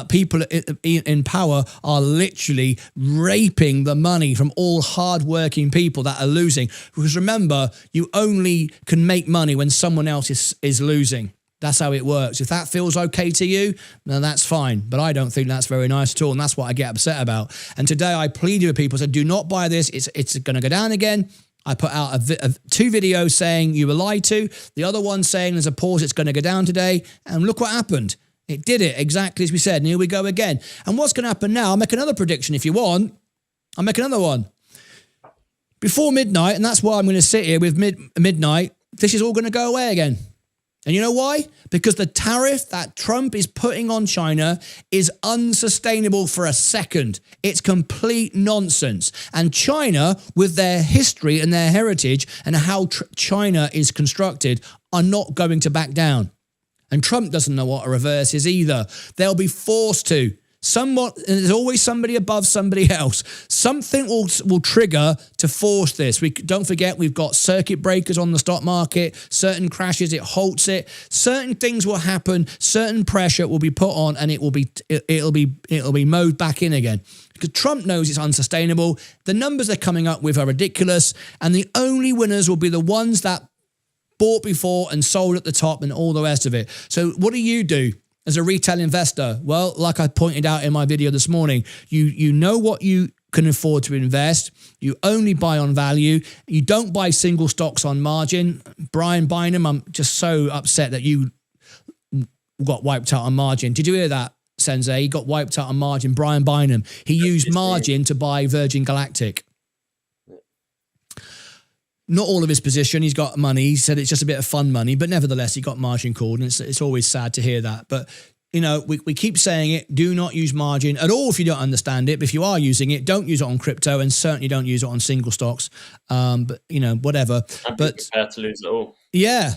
Speaker 1: people in power are literally raping the money from all hardworking people that are losing. Because remember, you only can make money when someone else is losing. That's how it works. If that feels okay to you, then that's fine. But I don't think that's very nice at all, and that's what I get upset about. And today I pleaded with people, said, do not buy this. It's going to go down again. I put out 2 videos saying you were lied to. The other one saying there's a pause, it's going to go down today. And look what happened. It did it exactly as we said. And here we go again. And what's going to happen now, I'll make another prediction if you want. I'll make another one. Before midnight, and that's why I'm going to sit here with midnight, this is all going to go away again. And you know why? Because the tariff that Trump is putting on China is unsustainable for a second. It's complete nonsense. And China, with their history and their heritage and how China is constructed, are not going to back down. And Trump doesn't know what a reverse is either. They'll be forced to. Somewhat, and there's always somebody above somebody else. Something will trigger to force this. Don't forget, we've got circuit breakers on the stock market. Certain crashes, it halts it. Certain things will happen. Certain pressure will be put on, and it'll be mowed back in again. Because Trump knows it's unsustainable. The numbers they're coming up with are ridiculous, and the only winners will be the ones that bought before and sold at the top and all the rest of it. So what do? As a retail investor, well, like I pointed out in my video this morning, you know what you can afford to invest. You only buy on value. You don't buy single stocks on margin. Brian Bynum, I'm just so upset that you got wiped out on margin. Did you hear that, Sensei? He got wiped out on margin. Brian Bynum. He used margin to buy Virgin Galactic. Not all of his position. He's got money. He said it's just a bit of fun money, but nevertheless, he got margin called, and it's always sad to hear that. But, you know, we keep saying it. Do not use margin at all if you don't understand it. But if you are using it, don't use it on crypto, and certainly don't use it on single stocks. But, you know, whatever.
Speaker 6: I'd be prepared to lose it all.
Speaker 1: Yeah.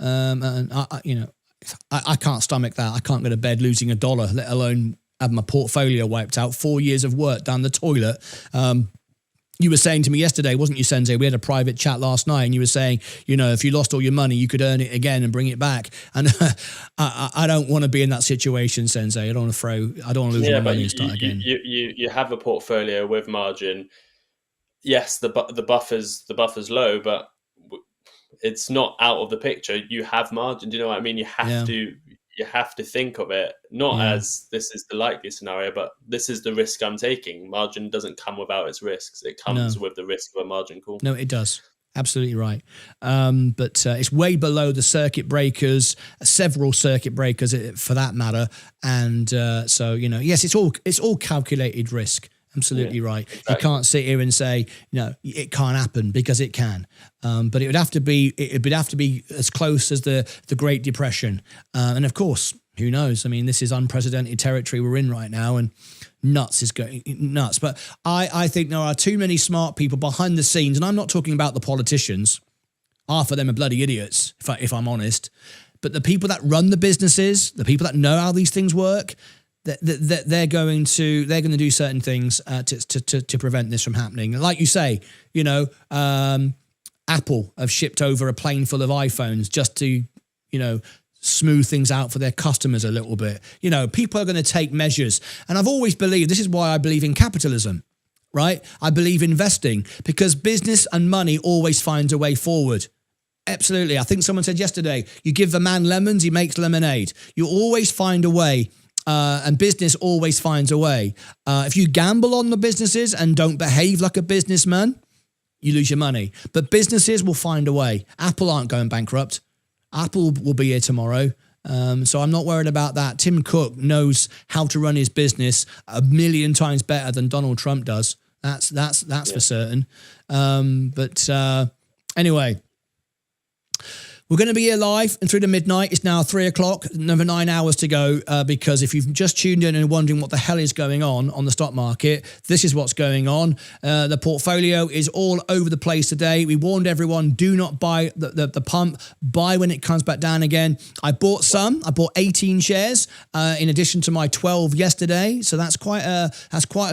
Speaker 1: And, I can't stomach that. I can't go to bed losing $1, let alone have my portfolio wiped out. 4 years of work down the toilet. You were saying to me yesterday, wasn't you, Sensei? We had a private chat last night, and you were saying, you know, if you lost all your money, you could earn it again and bring it back. And I don't want to be in that situation, Sensei. I don't want to lose my money and start again.
Speaker 6: You have a portfolio with margin. Yes, the buffer's low, but it's not out of the picture. You have margin. Do you know what I mean? You have to think of it not as this is the likely scenario, but this is the risk I'm taking. Margin doesn't come without its risks. It comes with the risk of a margin call. No,
Speaker 1: it does. Absolutely right. But it's way below the circuit breakers, several circuit breakers for that matter. And so, you know, yes, it's all calculated risk. Absolutely right. Exactly. You can't sit here and say, no, it can't happen, because it can. But it would have to be as close as the Great Depression. And of course, who knows? I mean, this is unprecedented territory we're in right now, and nuts is going nuts. But I think there are too many smart people behind the scenes, and I'm not talking about the politicians. Half of them are bloody idiots, if I'm honest. But the people that run the businesses, the people that know how these things work, they're going to do certain things to prevent this from happening. Like you say, you know, Apple have shipped over a plane full of iPhones just to, you know, smooth things out for their customers a little bit. You know, people are going to take measures. And I've always believed, this is why I believe in capitalism, right? I believe investing, because business and money always finds a way forward. Absolutely. I think someone said yesterday, you give the man lemons, he makes lemonade. You always find a way. And business always finds a way. If you gamble on the businesses and don't behave like a businessman, you lose your money. But businesses will find a way. Apple aren't going bankrupt. Apple will be here tomorrow. So I'm not worried about that. Tim Cook knows how to run his business 1,000,000 times better than Donald Trump does. That's for certain. But anyway. We're going to be here live and through the midnight. It's now 3 o'clock, another 9 hours to go, because if you've just tuned in and wondering what the hell is going on the stock market, this is what's going on. The portfolio is all over the place today. We warned everyone, do not buy the pump. Buy when it comes back down again. I bought 18 shares in addition to my 12 yesterday. So that's quite a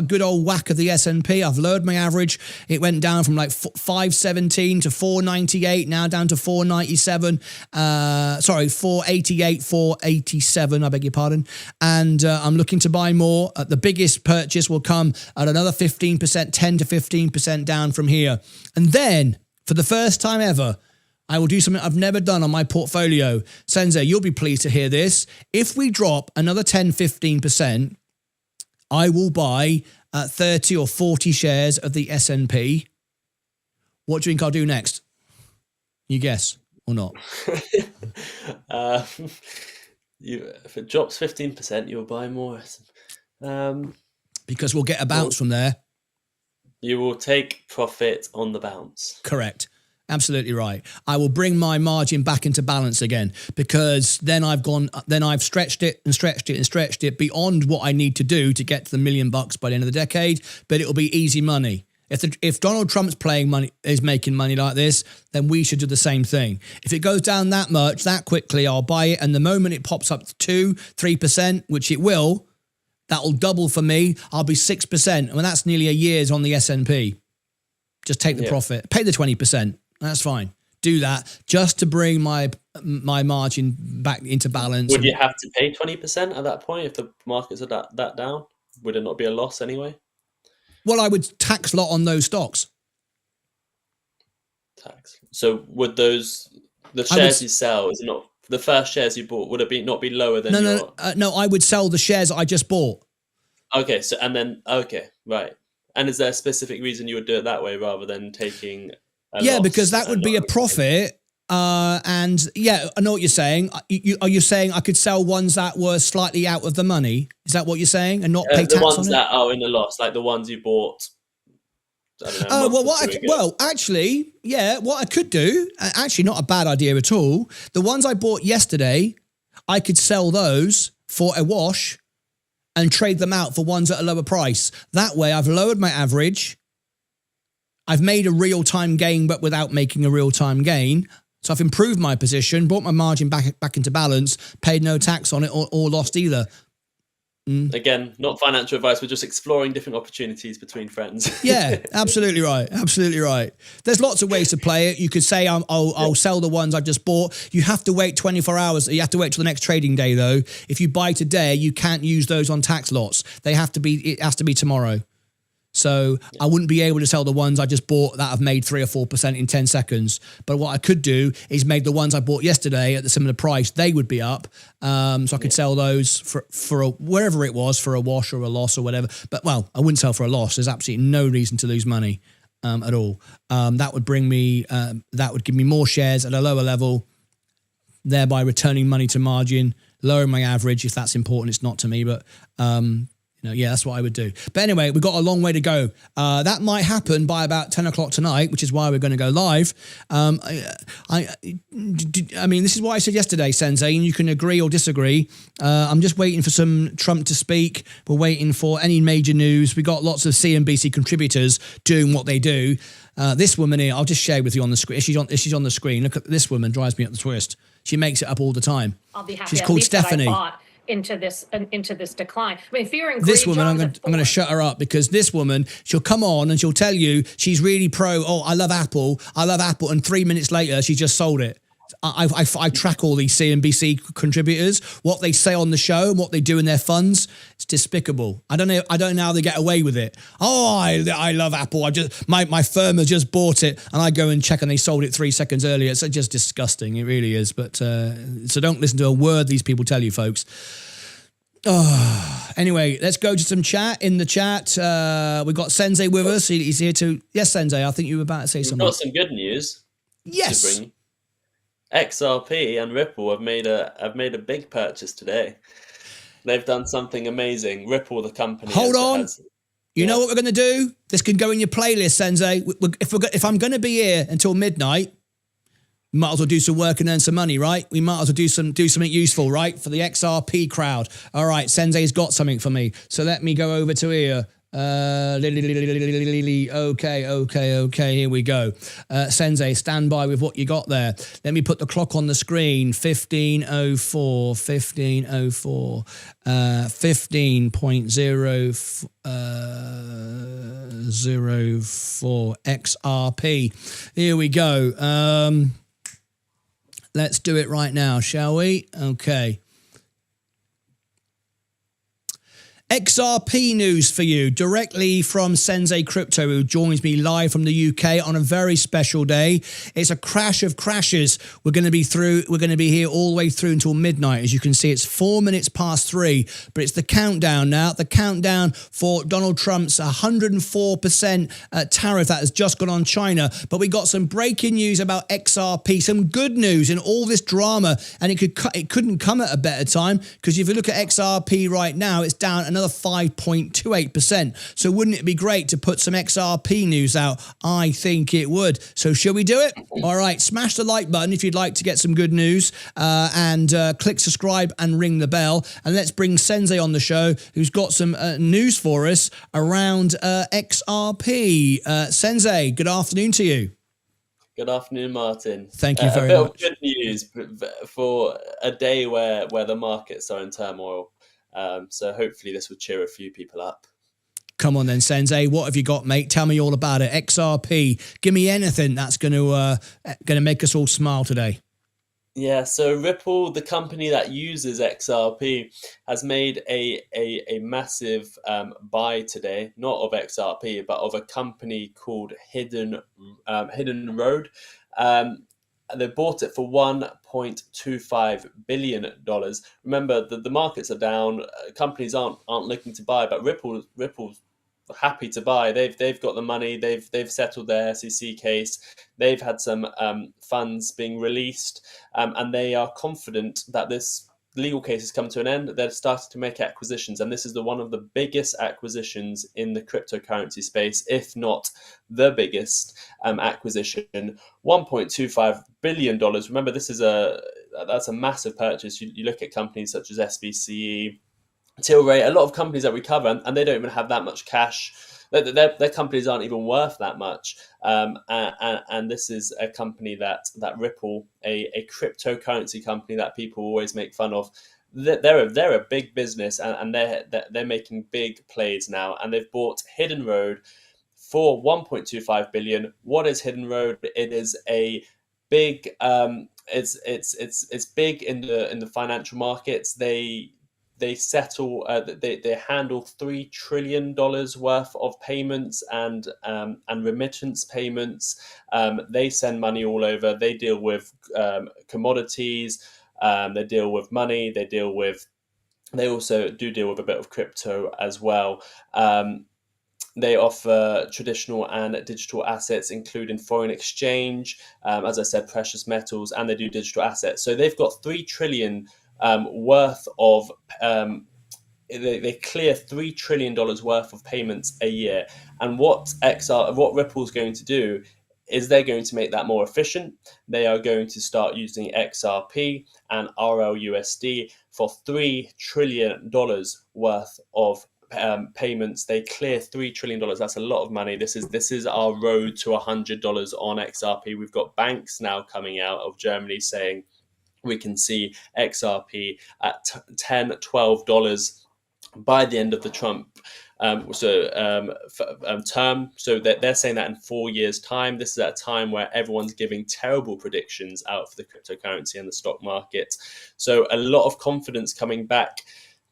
Speaker 1: good old whack of the S&P. I've lowered my average. It went down from like 517 to 498, now down to 497. 488, 487, I beg your pardon. And I'm looking to buy more. The biggest purchase will come at another 15%, 10 to 15% down from here. And then, for the first time ever, I will do something I've never done on my portfolio. Sensei, you'll be pleased to hear this. If we drop another 10, 15%, I will buy 30 or 40 shares of the S&P. What do you think I'll do next? You guess. Or not?
Speaker 6: If it drops 15%, you'll buy more.
Speaker 1: Because we'll get a bounce from there.
Speaker 6: You will take profit on the bounce.
Speaker 1: Correct. Absolutely right. I will bring my margin back into balance again, because then I've stretched it beyond what I need to do to get to the $1 million by the end of the decade, but it'll be easy money. If Donald Trump's making money like this, then we should do the same thing. If it goes down that much, that quickly, I'll buy it. And the moment it pops up to 2-3%, which it will, That'll double for me. I'll be 6%. I mean, that's nearly a year's on the S&P. Just take the profit. Pay the 20%. That's fine. Do that just to bring my margin back into balance.
Speaker 6: Would you have to pay 20% at that point if the markets are that down? Would it not be a loss anyway?
Speaker 1: Well, I would tax lot on those stocks.
Speaker 6: Tax. So would the shares you sell, is it not the first shares you bought, would it not be lower than
Speaker 1: No, I would sell the shares that I just bought.
Speaker 6: Okay, right. And is there a specific reason you would do it that way rather than taking a loss?
Speaker 1: Because that would be a profit. And I know what you're saying. Are you saying I could sell ones that were slightly out of the money? Is that what you're saying? And not pay tax on it?
Speaker 6: The ones that are in the loss, like the ones you bought. I don't know,
Speaker 1: what I could do, actually not a bad idea at all. The ones I bought yesterday, I could sell those for a wash and trade them out for ones at a lower price. That way I've lowered my average. I've made a real-time gain, but without making a real-time gain. So I've improved my position, brought my margin back into balance, paid no tax on it or lost either.
Speaker 6: Again, not financial advice. We're just exploring different opportunities between friends.
Speaker 1: Yeah, absolutely right. Absolutely right. There's lots of ways to play it. You could say I'll sell the ones I just bought. You have to wait 24 hours. You have to wait till the next trading day, though. If you buy today, you can't use those on tax lots. It has to be tomorrow. So I wouldn't be able to sell the ones I just bought that have made 3 or 4% in 10 seconds. But what I could do is make the ones I bought yesterday at the similar price, they would be up. So I could sell those for wherever it was, for a wash or a loss or whatever. But, I wouldn't sell for a loss. There's absolutely no reason to lose money at all. That would give me more shares at a lower level, thereby returning money to margin, lowering my average if that's important. It's not to me, but... that's what I would do. But anyway, we've got a long way to go. That might happen by about 10 o'clock tonight, which is why we're going to go live. I mean, this is what I said yesterday, Sensei, and you can agree or disagree. I'm just waiting for some Trump to speak. We're waiting for any major news. We got lots of CNBC contributors doing what they do. This woman here, I'll just share with you on the screen. She's on the screen. Look at this woman, drives me up the twist. She makes it up all the time.
Speaker 7: I'll be happy.
Speaker 1: She's called Stephanie.
Speaker 7: Into this decline. I mean, fearing
Speaker 1: this woman, I'm going to shut her up, because this woman, she'll come on and she'll tell you she's really pro. Oh, I love Apple, and 3 minutes later she just sold it. I track all these CNBC contributors, what they say on the show, and what they do in their funds. It's despicable. I don't know how they get away with it. Oh, I love Apple. My firm has just bought it, and I go and check, and they sold it 3 seconds earlier. It's just disgusting. It really is. But so don't listen to a word these people tell you, folks. Oh, anyway, let's go to some chat. In the chat, we've got Sensei with us. He's here to... Yes, Sensei, I think you were about to say something.
Speaker 6: We've got some good news.
Speaker 1: Yes.
Speaker 6: XRP and Ripple have made a big purchase today. They've done something amazing. Ripple, the company.
Speaker 1: Hold on. You know what we're going to do? This can go in your playlist, Sensei. If I'm going to be here until midnight, we might as well do some work and earn some money, right? We might as well do something useful, right? For the XRP crowd. All right, Sensei's got something for me. So let me go over to here. Okay, here we go. Sensei, stand by with what you got there. Let me put the clock on the screen. 15:04, 15.04 XRP. Here we go. Let's do it right now, shall we? Okay. XRP news for you, directly from Sensei Crypto, who joins me live from the UK on a very special day. It's a crash of crashes. We're going to be here all the way through until midnight. As you can see, it's 4 minutes past 3, but it's the countdown now. The countdown for Donald Trump's 104% tariff that has just gone on China. But we got some breaking news about XRP, some good news in all this drama, and it couldn't come at a better time, because if you look at XRP right now, it's down another 5.28%. So wouldn't it be great to put some XRP news out? I think it would. So shall we do it? All right, smash the like button if you'd like to get some good news, and click subscribe and ring the bell. And let's bring Sensei on the show, who's got some news for us around XRP. Sensei, good afternoon to you.
Speaker 6: Good afternoon, Martin.
Speaker 1: Thank you very much.
Speaker 6: Good news for a day where the markets are in turmoil. So hopefully this will cheer a few people up.
Speaker 1: Come on then, Sensei. What have you got, mate? Tell me all about it. XRP. Give me anything that's going to make us all smile today.
Speaker 6: Yeah, so Ripple, the company that uses XRP, has made a massive buy today, not of XRP, but of a company called Hidden Road. They bought it for $1.25 billion. Remember, the markets are down. Companies aren't looking to buy, but Ripple's happy to buy. They've got the money. They've settled their SEC case. They've had some funds being released, and they are confident that this legal case has come to an end. They're starting to make acquisitions, and this is one of the biggest acquisitions in the cryptocurrency space, if not the biggest acquisition. $1.25 billion. Remember, that's a massive purchase. You look at companies such as SBCE, Tilray, a lot of companies that we cover, and they don't even have that much cash. Their companies aren't even worth that much. And this is a company that Ripple, a cryptocurrency company that people always make fun of. They're a big business, and they're making big plays now. And they've bought Hidden Road for $1.25 billion. What is Hidden Road? It is a big. It's big in the financial markets. They settle, they handle $3 trillion worth of payments and remittance payments. They send money all over. They deal with commodities. They deal with money. They also do deal with a bit of crypto as well. They offer traditional and digital assets, including foreign exchange, as I said, precious metals, and they do digital assets. So they've got $3 trillion worth of they clear $3 trillion worth of payments a year. And what Ripple's going to do is they're going to make that more efficient. They are going to start using XRP and RLUSD for $3 trillion worth of payments. They clear $3 trillion. That's a lot of money. This is our road to $100 on XRP. We've got banks now coming out of Germany saying we can see XRP at $10, $12 by the end of the Trump term. So they're saying that in 4 years' time. This is at a time where everyone's giving terrible predictions out for the cryptocurrency and the stock market. So a lot of confidence coming back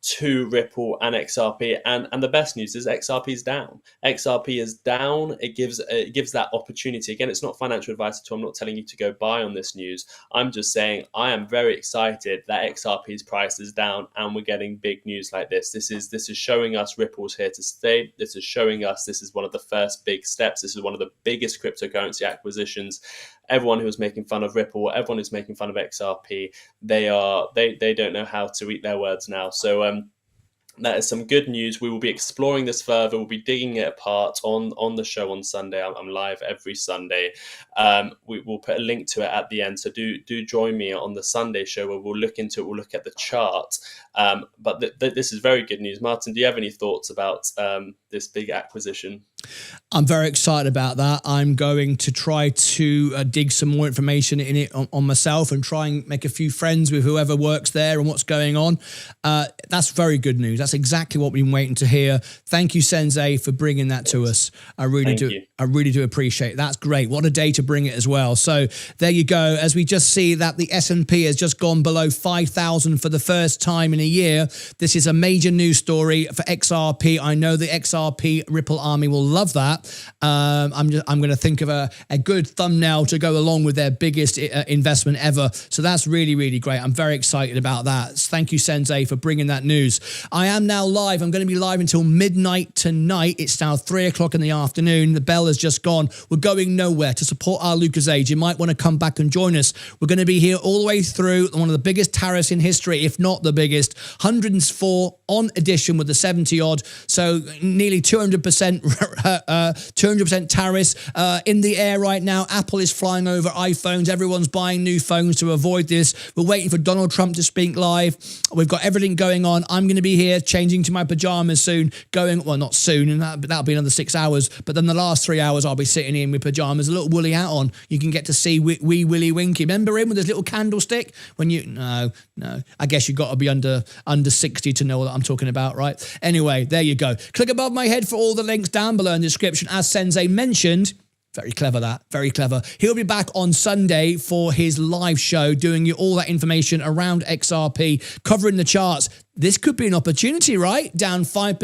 Speaker 6: to Ripple and XRP, and the best news is XRP is down. XRP is down. It gives that opportunity. Again, it's not financial advice at all. I'm not telling you to go buy on this news. I'm just saying I am very excited that XRP's price is down, and we're getting big news like this. This is showing us Ripple's here to stay. This is showing us this is one of the first big steps. This is one of the biggest cryptocurrency acquisitions. Everyone who's making fun of Ripple, everyone who's making fun of XRP, they don't know how to eat their words now. So that is some good news. We will be exploring this further. We'll be digging it apart on the show on Sunday. I'm live every Sunday. We will put a link to it at the end. So do join me on the Sunday show where we'll look into it. We'll look at the chart. But this is very good news. Martyn, do you have any thoughts about this big acquisition?
Speaker 1: I'm very excited about that. I'm going to try to dig some more information in it on myself and try and make a few friends with whoever works there and what's going on. That's very good news. That's exactly what we've been waiting to hear. Thank you, Sensei, for bringing that to us. I really do appreciate it. That's great. What a day to bring it as well. So there you go. As we just see that the S&P has just gone below 5,000 for the first time in a year. This is a major news story for XRP. I know the XRP Ripple Army will love that. I'm going to think of a good thumbnail to go along with their biggest investment ever. So that's really, really great. I'm very excited about that. Thank you, Sensei, for bringing that news. I am now live. I'm going to be live until midnight tonight. It's now 3 o'clock in the afternoon. The bell has just gone. We're going nowhere to support our Lucas Age. You might want to come back and join us. We're going to be here all the way through one of the biggest tariffs in history, if not the biggest. 104 on edition with the 70 odd. So nearly 200% 200% tariffs in the air right now. Apple is flying over iPhones. Everyone's buying new phones to avoid this. We're waiting for Donald Trump to speak live. We've got everything going on. I'm going to be here changing to my pajamas soon, well, not soon, and that'll be another 6 hours, but then the last 3 hours I'll be sitting in with pajamas, a little woolly hat on. You can get to see wee Willy Winky. Remember him with his little candlestick? When you, no, I guess you've got to be under 60 to know what I'm talking about, right? Anyway, there you go. Click above my head for all the links down below in the description. As Sensei mentioned, very clever that, very clever. He'll be back on Sunday for his live show, doing you all that information around XRP, covering the charts. This could be an opportunity, right? Down 5%,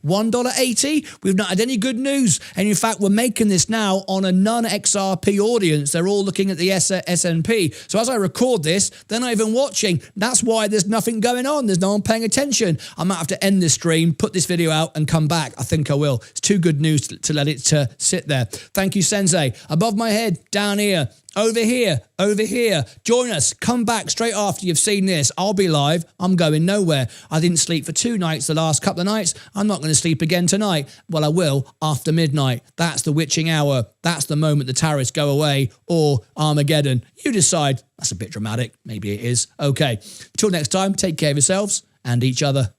Speaker 1: $1.80. We've not had any good news. And in fact, we're making this now on a non-XRP audience. They're all looking at the S&P. So as I record this, they're not even watching. That's why there's nothing going on. There's no one paying attention. I might have to end this stream, put this video out and come back. I think I will. It's too good news to let it sit there. Thank you, Sensei. Above my head, down here. Over here, over here. Join us. Come back straight after you've seen this. I'll be live. I'm going nowhere. I didn't sleep for 2 nights the last couple of nights. I'm not going to sleep again tonight. Well, I will after midnight. That's the witching hour. That's the moment the tariffs go away, or Armageddon. You decide. That's a bit dramatic. Maybe it is. Okay. Till next time, take care of yourselves and each other.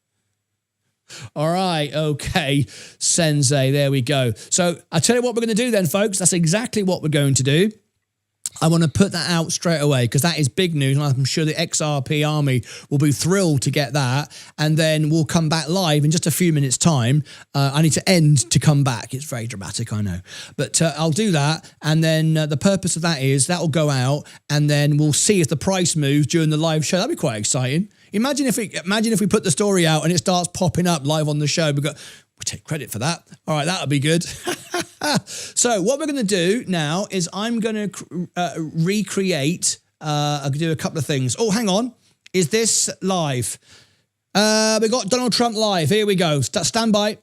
Speaker 1: All right, okay, Sensei, there we go. So I'll tell you what we're going to do then, folks. That's exactly what we're going to do. I want to put that out straight away because that is big news, and I'm sure the XRP army will be thrilled to get that, and then we'll come back live in just a few minutes' time. I need to end to come back. It's very dramatic, I know. But I'll do that, and then the purpose of that is that will go out, and then we'll see if the price moves during the live show. That'd be quite exciting. Imagine if we put the story out and it starts popping up live on the show. We take credit for that. All right, that'll be good. So what we're going to do now is I'm going to recreate. I'm going to do a couple of things. Oh, hang on. Is this live? We got Donald Trump live. Here we go. Stand by.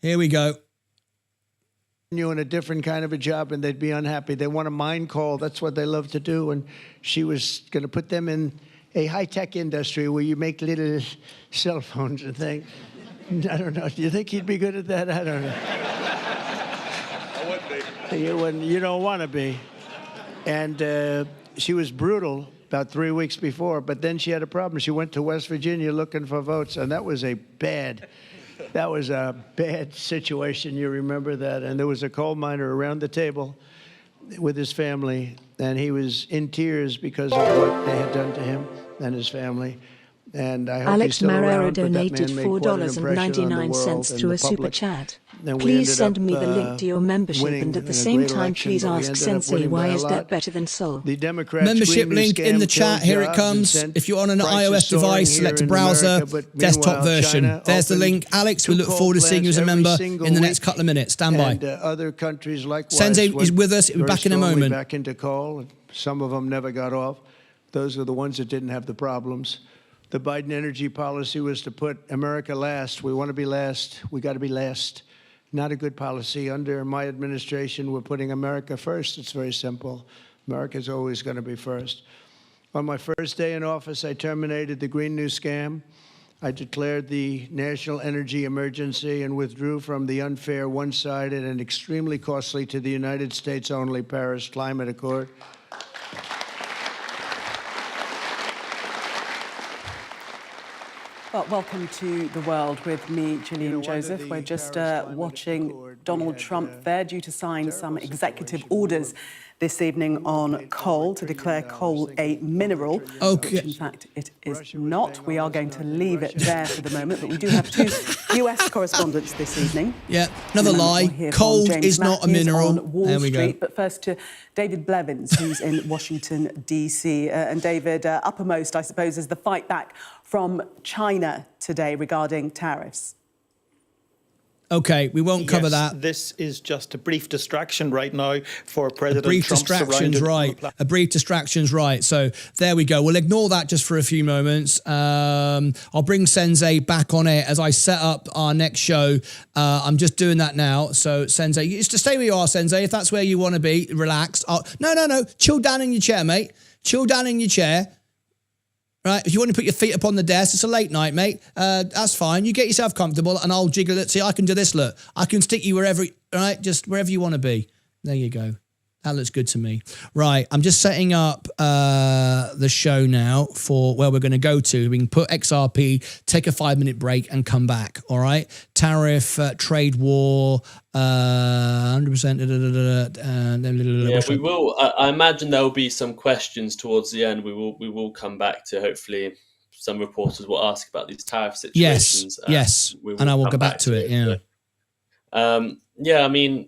Speaker 1: Here we go.
Speaker 8: You in a different kind of a job and they'd be unhappy. They want a mind call. That's what they love to do. And she was going to put them in a high-tech industry where you make little cell phones and things. I don't know. Do you think he'd be good at that? I don't know. I would be. You don't want to be. And she was brutal about 3 weeks before, but then she had a problem. She went to West Virginia looking for votes, and that was a bad situation. You remember that? And there was a coal miner around the table with his family, and he was in tears because of what they had done to him and his family. And I hope
Speaker 5: Alex Marrero
Speaker 8: around,
Speaker 5: donated $4.99 through a super chat. Please send me the link to your membership, and at the same time, please ask Sensei why is that better than Sol.
Speaker 8: The Democrats
Speaker 1: membership link in the chat. Here it comes. If you're on an iOS device, select a browser, desktop version. There's the link. Alex, we look forward to seeing you as a member in the next couple of minutes. Stand by.
Speaker 8: Other countries likewise.
Speaker 1: Sensei is with us. He'll be back in a moment.
Speaker 8: Back into coal. Some of them never got off. Those are the ones that didn't have the problems. The Biden energy policy was to put America last. We want to be last. We got to be last. Not a good policy. Under my administration, we're putting America first. It's very simple. America's always going to be first. On my first day in office, I terminated the Green New Scam. I declared the national energy emergency and withdrew from the unfair, one-sided, and extremely costly to the United States only Paris Climate Accord.
Speaker 9: Well, welcome to The World with me, Gillian Joseph. We're just watching Donald Trump there, due to sign some executive orders this evening on coal, to declare coal a mineral.
Speaker 1: Okay.
Speaker 9: Which in fact, it is not. We are going to leave it there for the moment, but we do have 2 US correspondents this evening.
Speaker 1: Yeah, another lie. Coal is not a mineral.
Speaker 9: There we go. But first to David Blevins, who's in Washington, D.C. And David, uppermost, I suppose, is the fight back from China today regarding tariffs.
Speaker 1: Okay, we won't cover that.
Speaker 10: This is just a brief distraction right now for President Trump.
Speaker 1: A brief distraction's right. So there we go. We'll ignore that just for a few moments. I'll bring Sensei back on it as I set up our next show. I'm just doing that now. So Sensei, just to stay where you are, Sensei. If that's where you want to be, relaxed. No. Chill down in your chair, mate. Chill down in your chair. Right? If you want to put your feet up on the desk, it's a late night, mate. That's fine. You get yourself comfortable and I'll jiggle it. See, I can do this, look. I can stick you wherever, right? Just wherever you want to be. There you go. That looks good to me. Right, I'm just setting up the show now for where we're going to go to. We can put XRP, take a 5-minute break and come back, all right? Tariff, trade war, 100%.
Speaker 6: Yeah, we will. I imagine there will be some questions towards the end. We will come back to, hopefully, some reporters will ask about these tariff situations.
Speaker 1: Yes, and I will go back to it, yeah.
Speaker 6: Yeah, I mean,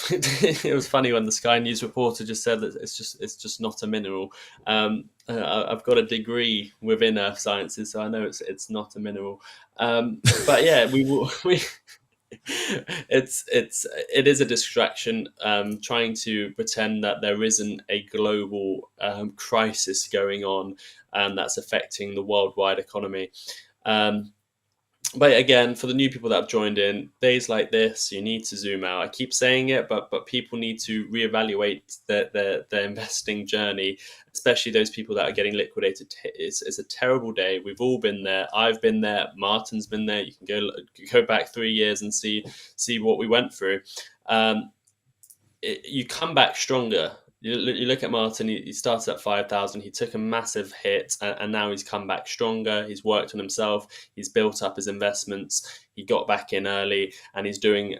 Speaker 6: it was funny when the Sky News reporter just said that it's just not a mineral. I've got a degree within earth sciences, so I know it's not a mineral. But yeah, it is a distraction, trying to pretend that there isn't a global crisis going on that's affecting the worldwide economy. But again, for the new people that have joined in, days like this, you need to zoom out. I keep saying it, but people need to reevaluate their investing journey, especially those people that are getting liquidated. It's a terrible day. We've all been there. I've been there. Martyn's been there. You can go back 3 years and see what we went through. You come back stronger. You look at Martyn, he started at 5,000. He took a massive hit and now he's come back stronger. He's worked on himself. He's built up his investments. He got back in early and he's sticking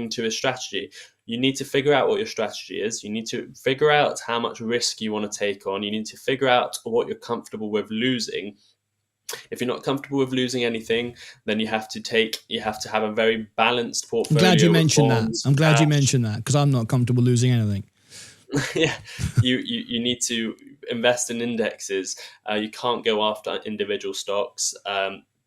Speaker 6: to his strategy. You need to figure out what your strategy is. You need to figure out how much risk you want to take on. You need to figure out what you're comfortable with losing. If you're not comfortable with losing anything, then you have to have a very balanced portfolio.
Speaker 1: I'm glad you mentioned that. I'm glad you mentioned that because I'm not comfortable losing anything.
Speaker 6: Yeah, you need to invest in indexes. You can't go after individual stocks.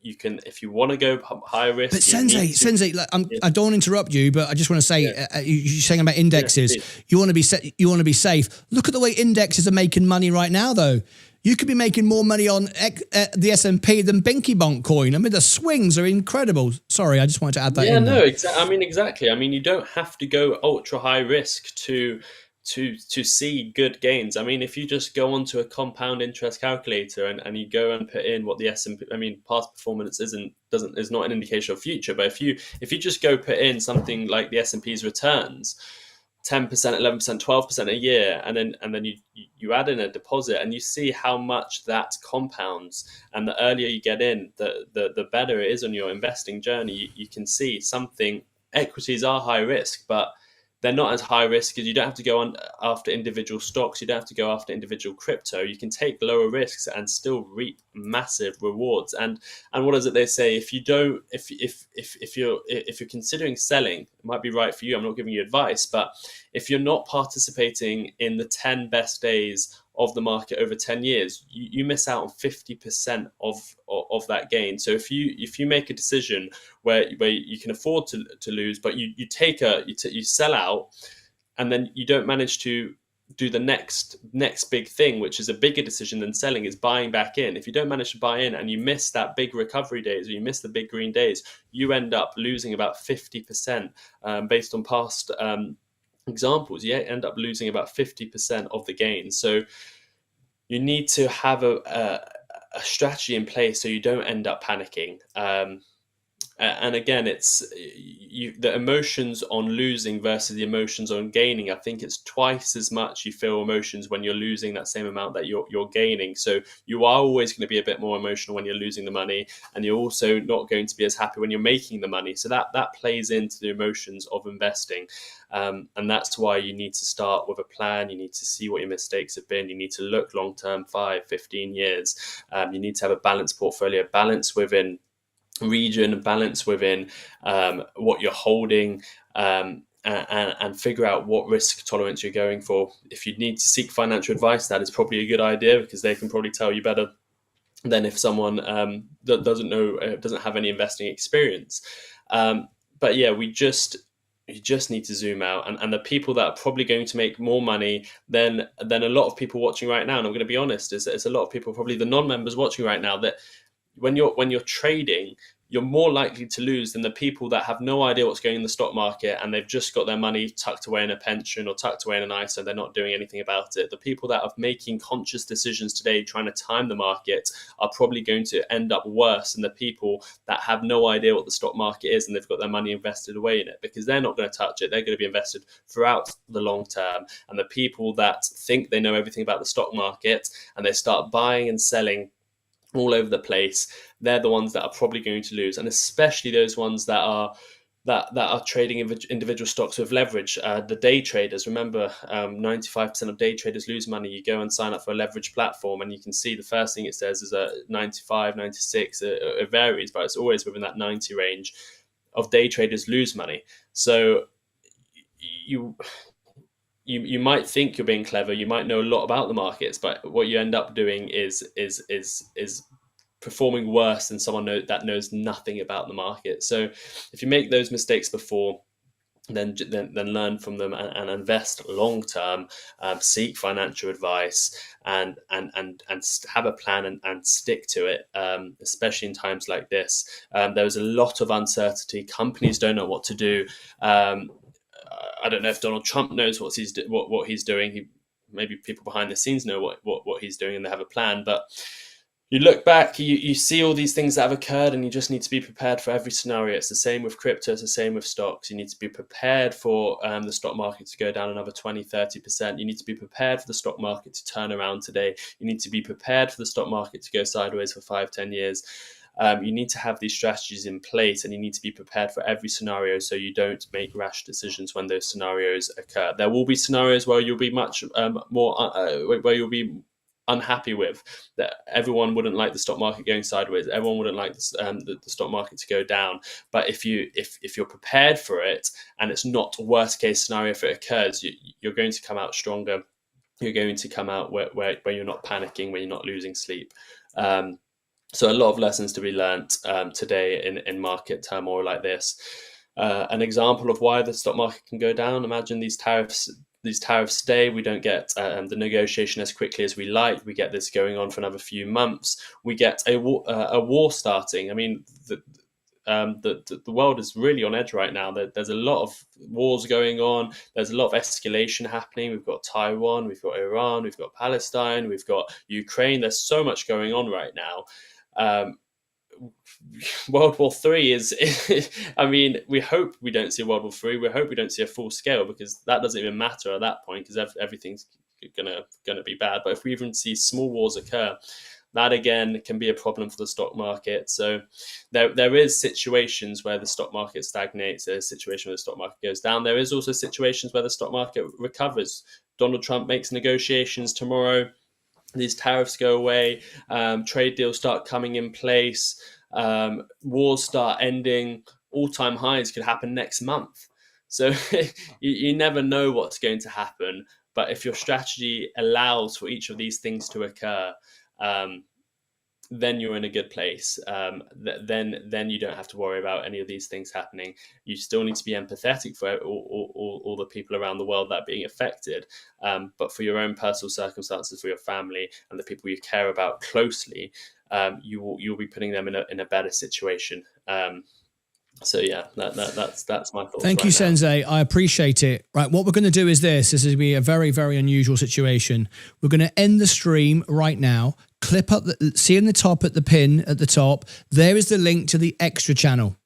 Speaker 6: You can, if you want to go higher risk.
Speaker 1: But Sensei, I don't want to interrupt you, but I just want to say, you're saying about indexes. You want to be safe. Look at the way indexes are making money right now, though. You could be making more money on the S&P than Binky Bonk coin. I mean, the swings are incredible. Sorry, I just wanted to add that in.
Speaker 6: Yeah, no, exactly. I mean, you don't have to go ultra high risk to see good gains. I mean, if you just go onto a compound interest calculator and you go and put in what the S&P, I mean, past performance is not an indication of future. But if you just go put in something like the S&P's returns, 10%, 11%, 12% a year, and then you add in a deposit and you see how much that compounds. And the earlier you get in, the better it is on your investing journey. You can see something. Equities are high risk, but they're not as high risk as you don't have to go on after individual stocks. You don't have to go after individual crypto. You can take lower risks and still reap massive rewards. And what is it they say? If you're considering selling, it might be right for you. I'm not giving you advice, but if you're not participating in the 10 best days of the market over 10 years, you miss out on 50% of that gain. So if you make a decision where you can afford to lose, but you sell out, and then you don't manage to do the next big thing, which is a bigger decision than selling, is buying back in. If you don't manage to buy in and you miss that big recovery days, or you miss the big green days, you end up losing about 50% based on past examples. You end up losing about 50% of the gain. So you need to have a strategy in place so you don't end up panicking. And again, it's the emotions on losing versus the emotions on gaining. I think it's twice as much you feel emotions when you're losing that same amount that you're gaining. So you are always going to be a bit more emotional when you're losing the money, and you're also not going to be as happy when you're making the money. So that plays into the emotions of investing. And that's why you need to start with a plan. You need to see what your mistakes have been. You need to look long-term, 5, 15 years. You need to have a balanced portfolio, balance within region, balance within what you're holding, and figure out what risk tolerance you're going for. If you need to seek financial advice, that is probably a good idea, because they can probably tell you better than if someone that doesn't have any investing experience. But yeah, you just need to zoom out, and the people that are probably going to make more money than a lot of people watching right now, and I'm going to be honest, is a lot of people, probably the non-members watching right now, that when you're trading, you're more likely to lose than the people that have no idea what's going in the stock market and they've just got their money tucked away in a pension or tucked away in an ISA. They're not doing anything about it. The people that are making conscious decisions today, trying to time the market, are probably going to end up worse than the people that have no idea what the stock market is and they've got their money invested away in it, because they're not going to touch it. They're going to be invested throughout the long term. And the people that think they know everything about the stock market and they start buying and selling all over the place, they're the ones that are probably going to lose, and especially those ones that are trading individual stocks with leverage. The day traders, remember, 95% of day traders lose money. You go and sign up for a leverage platform and you can see the first thing it says is a 95, 96, it varies, but it's always within that 90 range of day traders lose money. So you might think you're being clever, you might know a lot about the markets, but what you end up doing is performing worse than someone that knows nothing about the market. So if you make those mistakes before, then learn from them and invest long term. Seek financial advice and have a plan and stick to it. Especially in times like this, there's a lot of uncertainty. Companies don't know what to do. I don't know if Donald Trump knows what he's doing. Maybe people behind the scenes know what he's doing and they have a plan. But you look back, you see all these things that have occurred, and you just need to be prepared for every scenario. It's the same with crypto. It's the same with stocks. You need to be prepared for the stock market to go down another 20, 30%. You need to be prepared for the stock market to turn around today. You need to be prepared for the stock market to go sideways for 5, 10 years. You need to have these strategies in place, and you need to be prepared for every scenario so you don't make rash decisions when those scenarios occur. There will be scenarios where you'll be much where you'll be unhappy with, that everyone wouldn't like the stock market going sideways. Everyone wouldn't like the stock market to go down. But if you're prepared for it, and it's not a worst case scenario if it occurs, you're going to come out stronger. You're going to come out where you're not panicking, where you're not losing sleep. So a lot of lessons to be learnt today in market turmoil like this. An example of why the stock market can go down: imagine these tariffs stay. We don't get the negotiation as quickly as we like. We get this going on for another few months. We get a war starting. I mean, the world is really on edge right now. There's a lot of wars going on. There's a lot of escalation happening. We've got Taiwan, we've got Iran, we've got Palestine, we've got Ukraine. There's so much going on right now. World War III is, I mean, we hope we don't see World War III. We hope we don't see a full scale, because that doesn't even matter at that point, because everything's gonna be bad. But if we even see small wars occur, that again can be a problem for the stock market. So there is situations where the stock market stagnates. There's a situation where the stock market goes down. There is also situations where the stock market recovers. Donald Trump makes negotiations tomorrow. These tariffs go away, trade deals start coming in place, wars start ending, all-time highs could happen next month. So you never know what's going to happen. But if your strategy allows for each of these things to occur, then you're in a good place. Then you don't have to worry about any of these things happening. You still need to be empathetic for all the people around the world that are being affected. But for your own personal circumstances, for your family and the people you care about closely, you'll be putting them in a better situation. So yeah, that's my thoughts.
Speaker 1: Thank you, Sensei. I appreciate it. Right, what we're going to do is this is going to be a very, very unusual situation. We're going to end the stream right now. Clip up, see in the top at the pin at the top, there is the link to the extra channel.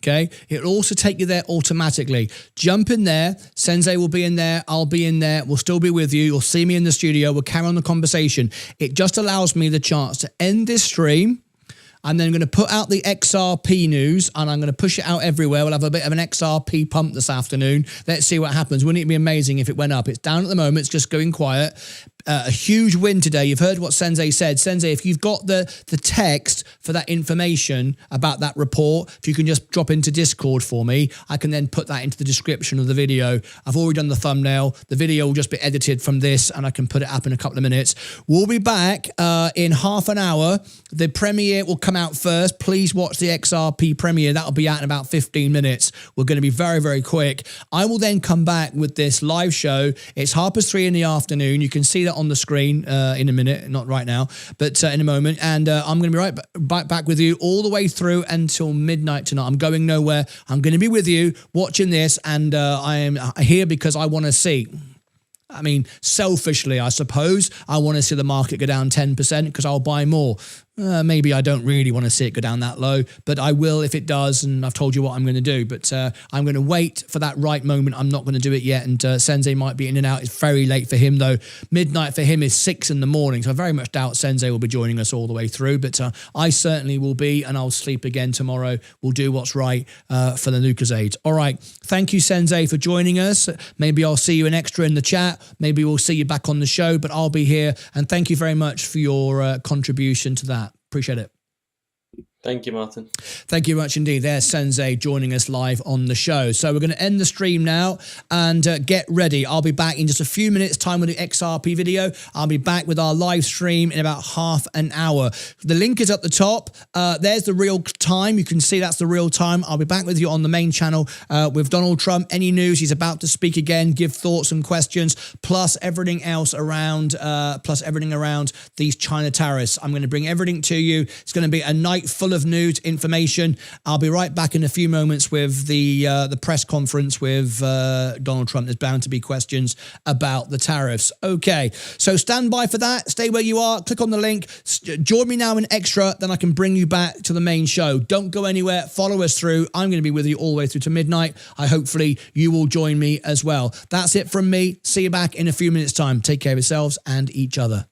Speaker 1: Okay, it'll also take you there automatically. Jump in there. Sensei will be in there. I'll be in there. We'll still be with you. You'll see me in the studio. We'll carry on the conversation. It just allows me the chance to end this stream. I'm then going to put out the XRP news, and I'm going to push it out everywhere. We'll have a bit of an XRP pump this afternoon. Let's see what happens. Wouldn't it be amazing if it went up? It's down at the moment. It's just going quiet. A huge win today. You've heard what Sensei said. Sensei, if you've got the text for that information about that report, if you can just drop into Discord for me, I can then put that into the description of the video. I've already done the thumbnail. The video will just be edited from this, and I can put it up in a couple of minutes. We'll be back in half an hour. The premiere will come out first. Please watch the XRP premiere. That'll be out in about 15 minutes. We're going to be very, very quick. I will then come back with this live show. It's 3:30 in the afternoon. You can see that that on the screen in a minute, not right now, but in a moment. And I'm going to be right back with you all the way through until midnight tonight. I'm going nowhere. I'm going to be with you watching this, and I am here because I want to see. I mean, selfishly, I suppose, I want to see the market go down 10% because I'll buy more. Maybe I don't really want to see it go down that low, but I will if it does, and I've told you what I'm going to do. But I'm going to wait for that right moment. I'm not going to do it yet, and Sensei might be in and out. It's very late for him, though. Midnight for him is 6 in the morning, so I very much doubt Sensei will be joining us all the way through, but I certainly will be, and I'll sleep again tomorrow. We'll do what's right for the Lucasades. All right. Thank you, Sensei, for joining us. Maybe I'll see you an extra in the chat. Maybe we'll see you back on the show, but I'll be here, and thank you very much for your contribution to that. Appreciate it.
Speaker 6: Thank you, Martyn.
Speaker 1: Thank you much indeed. There's Sensei joining us live on the show. So we're going to end the stream now and get ready. I'll be back in just a few minutes' time with the XRP video. I'll be back with our live stream in about half an hour. The link is at the top. There's the real time. You can see that's the real time. I'll be back with you on the main channel with Donald Trump. Any news, he's about to speak again, give thoughts and questions, plus everything else around, these China tariffs. I'm going to bring everything to you. It's going to be a night full of news, information. I'll be right back in a few moments with the press conference with Donald Trump. There's bound to be questions about the tariffs. Okay, so stand by for that. Stay where you are. Click on the link. Join me now in extra, then I can bring you back to the main show. Don't go anywhere. Follow us through. I'm going to be with you all the way through to midnight. Hopefully you will join me as well. That's it from me. See you back in a few minutes' time. Take care of yourselves and each other.